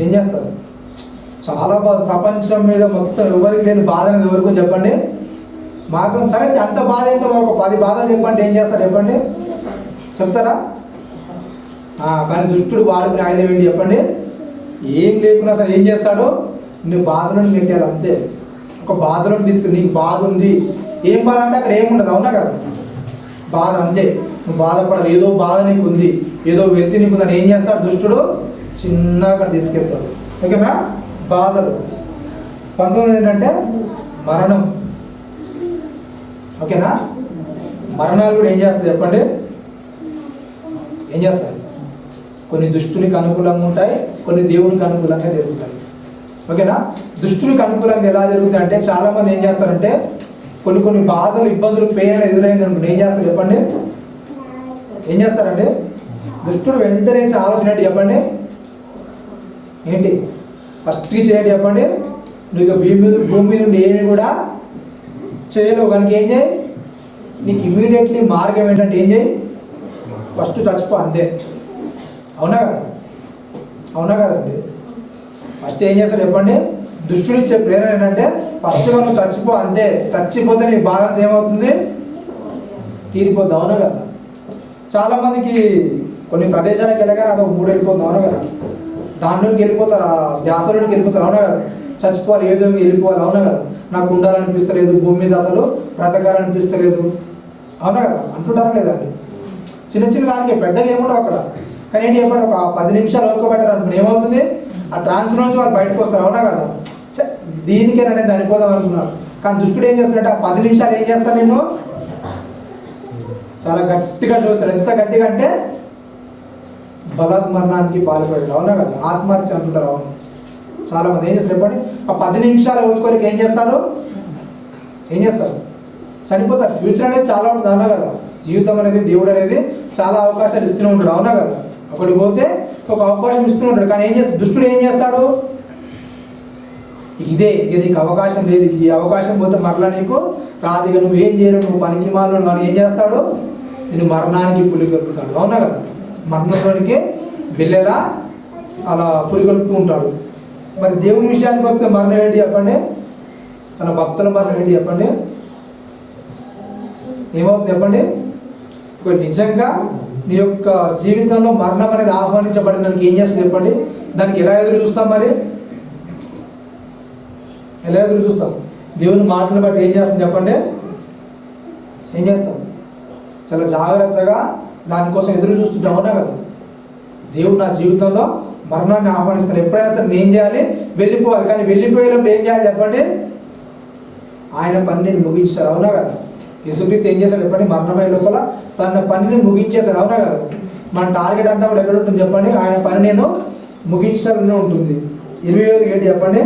A: ఏం చేస్తారు? చాలా బాధ. ప్రపంచం మీద మొత్తం ఎవరికి లేని బాధ అనేది ఎవరికి చెప్పండి? మాకు. సరే అంత బాధ ఏంటో ఒక 10 బాధలు చెప్పండి, ఏం చేస్తారు చెప్పండి? చెప్తారా? కానీ దుష్టుడు వాడుకునే ఆయుధం ఏంటి చెప్పండి? ఏం లేకున్నా సరే ఏం చేస్తాడు? నువ్వు బాధలను పెట్టాలి అంతే. ఒక బాధలను తీసుకుని నీకు బాధ ఉంది, ఏం బాధ అంటే అక్కడ ఏముండదు. అవునా కదా? బాధ అంతే. నువ్వు బాధపడదు, ఏదో బాధ నీకు ఉంది, ఏదో వ్యక్తి నీకు ఉందని ఏం చేస్తాడు దుష్టుడు? చిన్నగా అక్కడ తీసుకెళ్తాడు. ఓకేనా? బాధలు. 19 ఏంటంటే మరణం. ఓకేనా? మరణాలు కూడా ఏం చేస్తుంది చెప్పండి? ఏం చేస్తారు? కొన్ని దుష్టునికి అనుకూలంగా ఉంటాయి, కొన్ని దేవునికి అనుకూలంగా జరుగుతాయి. ఓకేనా? దుష్టునికి అనుకూలంగా ఎలా జరుగుతాయి అంటే చాలామంది ఏం చేస్తారంటే కొన్ని బాధలు, ఇబ్బందులు, పెయిన్ ఎదురైంది అనుకుంటే ఏం చేస్తారు చెప్పండి? ఏం చేస్తారండి? దుష్టుడు వెంటనే ఆలోచన ఏంటి చెప్పండి? ఏంటి ఫస్ట్ చేయటి చెప్పండి? నువ్వు ఇక భూమి మీద ఉండి ఏమి కూడా చేయలేవు కనుక ఏం చేయి, నీకు ఇమీడియట్లీ మార్గం ఏంటంటే ఏం చేయి, ఫస్ట్ చచ్చిపో, అంతే. అవునా కదా? అవునా కదండి? ఫస్ట్ ఏం చేస్తారు చెప్పండి? దుష్టుడు ఇచ్చే ప్రేరణ ఏంటంటే ఫస్ట్గా నువ్వు చచ్చిపో, అంతే. చచ్చిపోతే నీ బాధ ఏమవుతుంది? తీరిపోద్ది. అవునా కదా? చాలామందికి కొన్ని ప్రదేశాలకు వెళ్ళగానే అదొక మూడు వెళ్ళిపోతుంది. అవునా కదా? దాంట్లోకి వెళ్ళిపోతారు, ధ్యాసలోకి వెళ్ళిపోతారు. అవునా కదా? చచ్చిపోవాలి, ఏదో వెళ్ళిపోవాలి. అవునా కదా? నాకు ఉండాలనిపిస్తలేదు, భూమి మీద అసలు బ్రతకాలనిపిస్తలేదు. అవునా కదా? అంటుంటారా లేదండి? చిన్న చిన్న దానికి పెద్దగా ఏముండవు అక్కడ. కానీ ఏంటి చెప్పండి, ఒక 10 నిమిషాలు ఓర్కోబెట్టారు అనుకుని ఏమవుతుంది? ఆ ట్రాన్స్ఫర్ నుంచి వాళ్ళు బయటకు వస్తారు. అవునా కదా? దీనికే నేను చనిపోదాం అనుకున్నాను. కానీ దుష్టుడు ఏం చేస్తాడంటే ఆ 10 నిమిషాలు ఏం చేస్తాను నేను చాలా గట్టిగా చూస్తాడు. ఎంత గట్టిగా అంటే బలాత్మరణానికి పాల్పడాడు. అవునా కదా? ఆత్మహత్య అంటుంటారు. అవును, చాలా మంది ఏం చేస్తారు చెప్పండి? ఆ 10 నిమిషాలు ఓడ్చుకోలేక ఏం చేస్తారు? చనిపోతారు. ఫ్యూచర్ అనేది చాలా ఉంటుంది. అవునా కదా? జీవితం అనేది, దేవుడు అనేది చాలా అవకాశాలు ఇస్తూనే ఉంటాడు. అవునా కదా? ఒకటి పోతే ఒక అవకాశం ఇస్తూనే ఉంటాడు. కానీ ఏం చేస్తాడు దుష్టుడు? ఏం చేస్తాడు? ఇక నీకు అవకాశం లేదు, ఈ అవకాశం పోతే మరలా నీకు రాదు, ఇక నువ్వు ఏం చేయలేవు, నువ్వు పనికి మాలను. కానీ ఏం చేస్తాడు? నేను మరణానికి పులిగొలుపుతాడు. అవునా కదా? మరణంలోనికి వెళ్ళేలా అలా పులిగొలుపుతూ ఉంటాడు. మరి దేవుని విషయానికి వస్తే మరణం ఏంటి చెప్పండి? తన భక్తుల మరణం ఏంటి చెప్పండి? ఏమవుతుంది చెప్పండి? నిజంగా నీ యొక్క జీవితంలో మరణం అనేది ఆహ్వానించబడిన దానికి ఏం చేస్తుంది చెప్పండి? దానికి ఎలా ఎదురు చూస్తాం? మరి ఎలా ఎదురు చూస్తాం? దేవుని మాటలు బట్టి ఏం చేస్తాం చెప్పండి? ఏం చేస్తాం? చాలా జాగ్రత్తగా దానికోసం ఎదురు చూస్తుంటాం. అవునా కదా? దేవుడు నా జీవితంలో మరణాన్ని ఆహ్వానిస్తాను. ఎప్పుడైనా సరే నేను చేయాలి, వెళ్ళిపోవాలి. కానీ వెళ్ళిపోయేటప్పుడు ఏం చేయాలి చెప్పండి? ఆయన పనిని ముగించారు. అవునా కదా? యేసుక్రీస్తు ఏం చేశాడు చెప్పండి? మరణమయ్యే లోపల తన పనిని ముగించేశాడు. అవునా కదా? మన టార్గెట్ అంతా కూడా ఎక్కడ ఉంటుంది చెప్పండి? ఆయన పని నేను ముగించాలని ఉంటుంది. 25 ఏంటి చెప్పండి?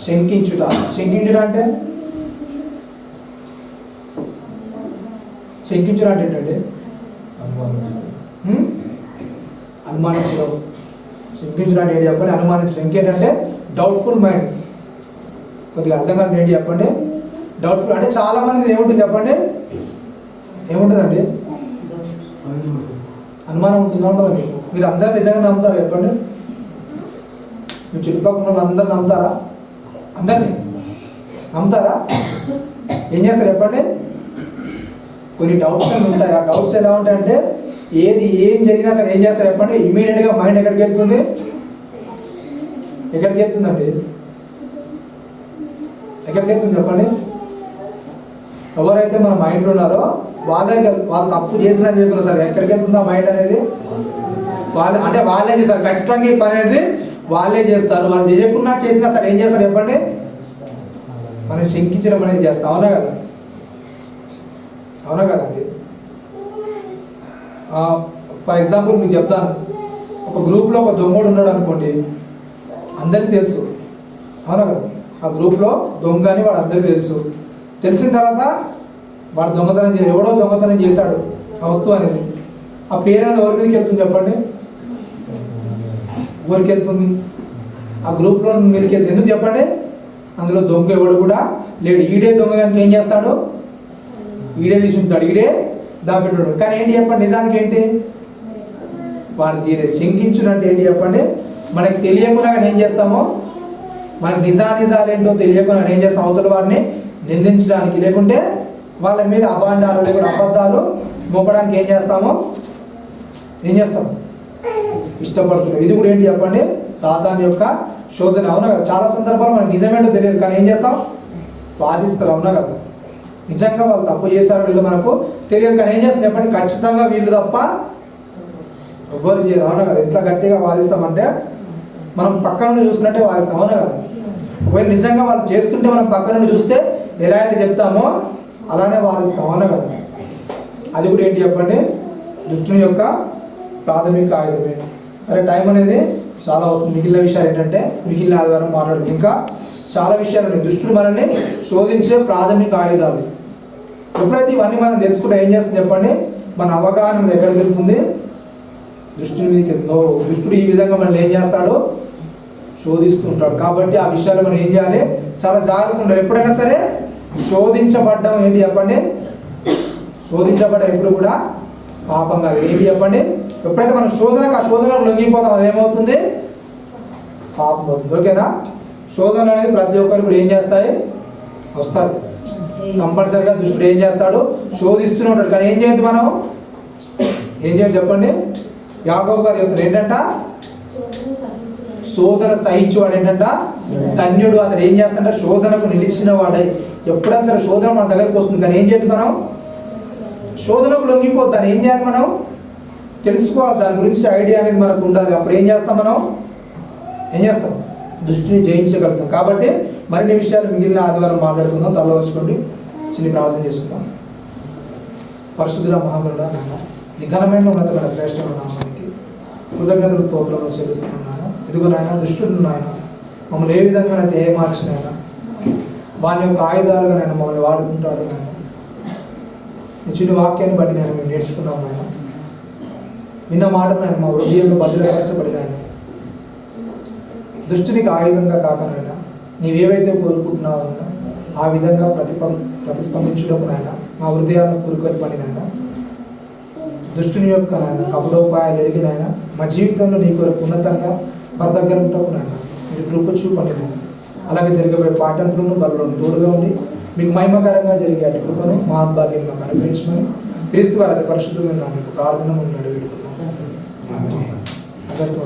A: శంకించుట. అంటే శంకించుట అంటే ఏంటంటే అనుమానించడం. శంకించడం అంటే ఏంటి చెప్పండి? అనుమానించడం. ఇంకేంటంటే డౌట్ఫుల్ మైండ్. కొద్దిగా అర్థం కాదు ఏంటి చెప్పండి? డౌట్ఫుల్ అంటే చాలా మంది ఏముంటుంది చెప్పండి? ఏముంటుందండి? అనుమానం ఉంటుందా? ఉంటుందా? మీరు అందరూ నిజంగా నమ్ముతారా చెప్పండి? మీ చుట్టుపక్కల వాళ్ళు అందరూ నమ్ముతారా? అందరినీ నమ్ముతారా? ఏం చేస్తారు చెప్పండి? కొన్ని డౌట్స్ అన్నీ ఉంటాయి. ఆ డౌట్స్ ఎలా ఉంటాయంటే ఏం జరిగినా సరే ఏం చేస్తారు చెప్పండి? ఇమీడియట్గా మైండ్ ఎక్కడికి వెళ్తుంది? ఎక్కడికి వెళ్తుందండి? ఎక్కడికి వెళ్తుంది చెప్పండి? ఎవరైతే మన మైండ్లో ఉన్నారో వాళ్ళు తప్పు చేసినా చేయకున్నా సరే ఎక్కడికి వెళ్తుందా మైండ్ అనేది? వాళ్ళే చేస్తారు. ఖచ్చితంగా ఈ పని అనేది వాళ్ళే చేస్తారు. వాళ్ళు చేయకుండా చేసినా సరే ఏం చేస్తారు చెప్పండి? మనం శంకించడం అనేది చేస్తాం. అవునా కదా? అవునా కదండి? ఫర్ ఎగ్జాంపుల్ మీకు చెప్తాను. ఒక గ్రూప్లో ఒక దొంగోడు ఉన్నాడు అనుకోండి, అందరికీ తెలుసు. అవునా కదా? ఆ గ్రూప్లో దొంగ అని వాడు అందరికీ తెలుసు. తెలిసిన తర్వాత వాడు ఎవడో దొంగతనం చేశాడు ఆ వస్తువు అనేది. ఆ పేరు అనేది ఎవరి మీదకి వెళ్తుంది చెప్పండి? ఊరికి వెళ్తుంది. ఆ గ్రూప్లో మీదకి వెళ్తుంది. ఎందుకు చెప్పండి? అందులో దొంగ ఎవడు కూడా లేడు. ఈడే దొంగ కనుక ఏం చేస్తాడు? ఈడే తీసుకుంటాడు, ఈడే దాపెట్టాడు. కానీ ఏంటి చెప్పండి? నిజానికి ఏంటి? వాడు తీరే శంకించుడంటే ఏంటి చెప్పండి? మనకి తెలియకుండా ఏం చేస్తామో, మనకి నిజాలు ఏంటో తెలియకుండా ఏం చేస్తాం? అవతల వారిని నిందించడానికి, లేకుంటే వాళ్ళ మీద అభాండాలు లేకుండా అబద్ధాలు మోపడానికి ఏం చేస్తాం? ఇష్టపడుతున్నాం. ఇది కూడా ఏంటి చెప్పండి? సాతాను యొక్క శోధన. అవునా కదా? చాలా సందర్భాలు మనకు నిజమేంటో తెలియదు, కానీ ఏం చేస్తాం? వాదిస్తారు. అవునా కదా? నిజంగా వాళ్ళు తప్పు చేశారో లేదో మనకు తెలియదు, కానీ ఏం చేస్తాం చెప్పండి? ఖచ్చితంగా వీళ్ళు తప్ప ఎవ్వరు చేయరు. అవునా కదా? ఎంత గట్టిగా వాదిస్తామంటే మనం పక్క నుండి చూసినట్టే వాదిస్తాం. అవునా కదా? ఒకవేళ నిజంగా వాళ్ళు చేస్తుంటే మనం పక్క నుండి చూస్తే ఎలా అయితే చెప్తామో అలానే వాదిస్తాం. అవునా కదా? అది కూడా ఏంటి చెప్పండి, దుష్టుని యొక్క ప్రాథమిక ఆయుధమే. సరే, టైం అనేది చాలా వస్తుంది. మిగిలిన విషయాలు ఏంటంటే మిగిలిన ఆదివారం మాట్లాడుతుంది. ఇంకా చాలా విషయాలు ఉన్నాయి. దుష్టుడు మనల్ని శోధించే ప్రాథమిక ఆయుధాలు. ఎప్పుడైతే ఇవన్నీ మనం తెలుసుకుంటే ఏం చేస్తుంది చెప్పండి, మన అవగాహన ఎక్కడ వెళ్తుంది, దుష్టుని మీదకి వెళ్తుందో. దుష్టుడు ఈ విధంగా మనల్ని ఏం చేస్తాడో శోధిస్తూ ఉంటాడు. కాబట్టి ఆ విషయాలు మనం ఏం చేయాలి, చాలా జాగ్రత్తగా ఉండాలి. ఎప్పుడైనా సరే శోధించబడ్డం ఏంటి చెప్పండి, శోధించబడ్డం ఎప్పుడు కూడా పాపం కాదు. ఏంటి చెప్పండి, ఎప్పుడైతే మనం ఆ శోధనకు లొంగిపోతాం అదేమవుతుంది, పాపం అవుతుంది. ఓకేనా? శోధన అనేది ప్రతి ఒక్కరు కూడా ఏం చేస్తాయి, వస్తుంది కంపల్సరిగా. దుష్టుడు ఏం చేస్తాడు, శోధిస్తూనే ఉంటాడు. కానీ ఏం చేయొద్దు, మనం ఏం చేయొద్దు చెప్పండి. యాకోబు గారు చెప్తారు ఏంటంట, శోధన సహించేవాడు ఏంటంట ధన్యుడు. అతడు ఏం చేస్తాడంటే శోధనకు నిలిచిన వాడై. ఎప్పుడైనా సరే శోధన మన దగ్గరకు వస్తుంది, కానీ ఏం చేయొద్దు, మనం శోధనకు లొంగిపోద్దు. దాన్ని ఏం చేయాలి, మనం తెలుసుకోవాలి. దాని గురించి ఐడియా అనేది మనకు ఉండాలి. అప్పుడు ఏం చేస్తాం, మనం ఏం చేస్తాం, దృష్టిని జయించగలుగుతాం. కాబట్టి మరిన్ని విషయాలు మిగిలిన ఆదివారం మాట్లాడుకుందాం. తల వచ్చుకోండి, చిన్న ప్రార్థన చేసుకుందాం. పరిశుద్ధుల మహాగరుడా నాయన, నీ ఘనమైన ఉన్నతమైన శ్రేష్టమైన నామానికి కృతజ్ఞతలు స్తోత్రంలో చెల్లిస్తున్నాను. ఇదిగో నాయన, దుష్టుడు నాయన మమ్మల్ని ఏ విధంగా అయితే ఏ మార్చినైనా వాని యొక్క ఆయుధాలుగా నేను మమ్మల్ని వాడుకుంటాడు. నాయన నీ చిన్న వాక్యాన్ని బట్టి నేను మేము నేర్చుకున్నాం. నాయన విన్న మాటలు నేను మా హృదయంలో భద్రపరచబడిన దుష్టునికి ఆయుధంగా కాకనైనా నీవేవైతే కోరుకుంటున్నావన్నా ఆ విధంగా ప్రతిస్పందించడం నాయన మా హృదయాలను పురుకొని పడినైనా దుష్టుని యొక్క నాయన కపటోపాయాలు ఎరిగినైనా మా జీవితంలో నీ కొరకు ఉన్నతంగా బతకగలుగుతావు నాయన మీరు కృప చూపండి. అలాగే జరిగే పాఠంతులను బలను తోడుగా ఉండి మీకు మహిమకరంగా జరిగే అటు కృపను మా భాగ్యం మాకు అనుగ్రహించమని క్రీస్తు వారి పరిశుద్ధమైన మీకు ప్రార్థన ఉన్నాడు. అందరికీ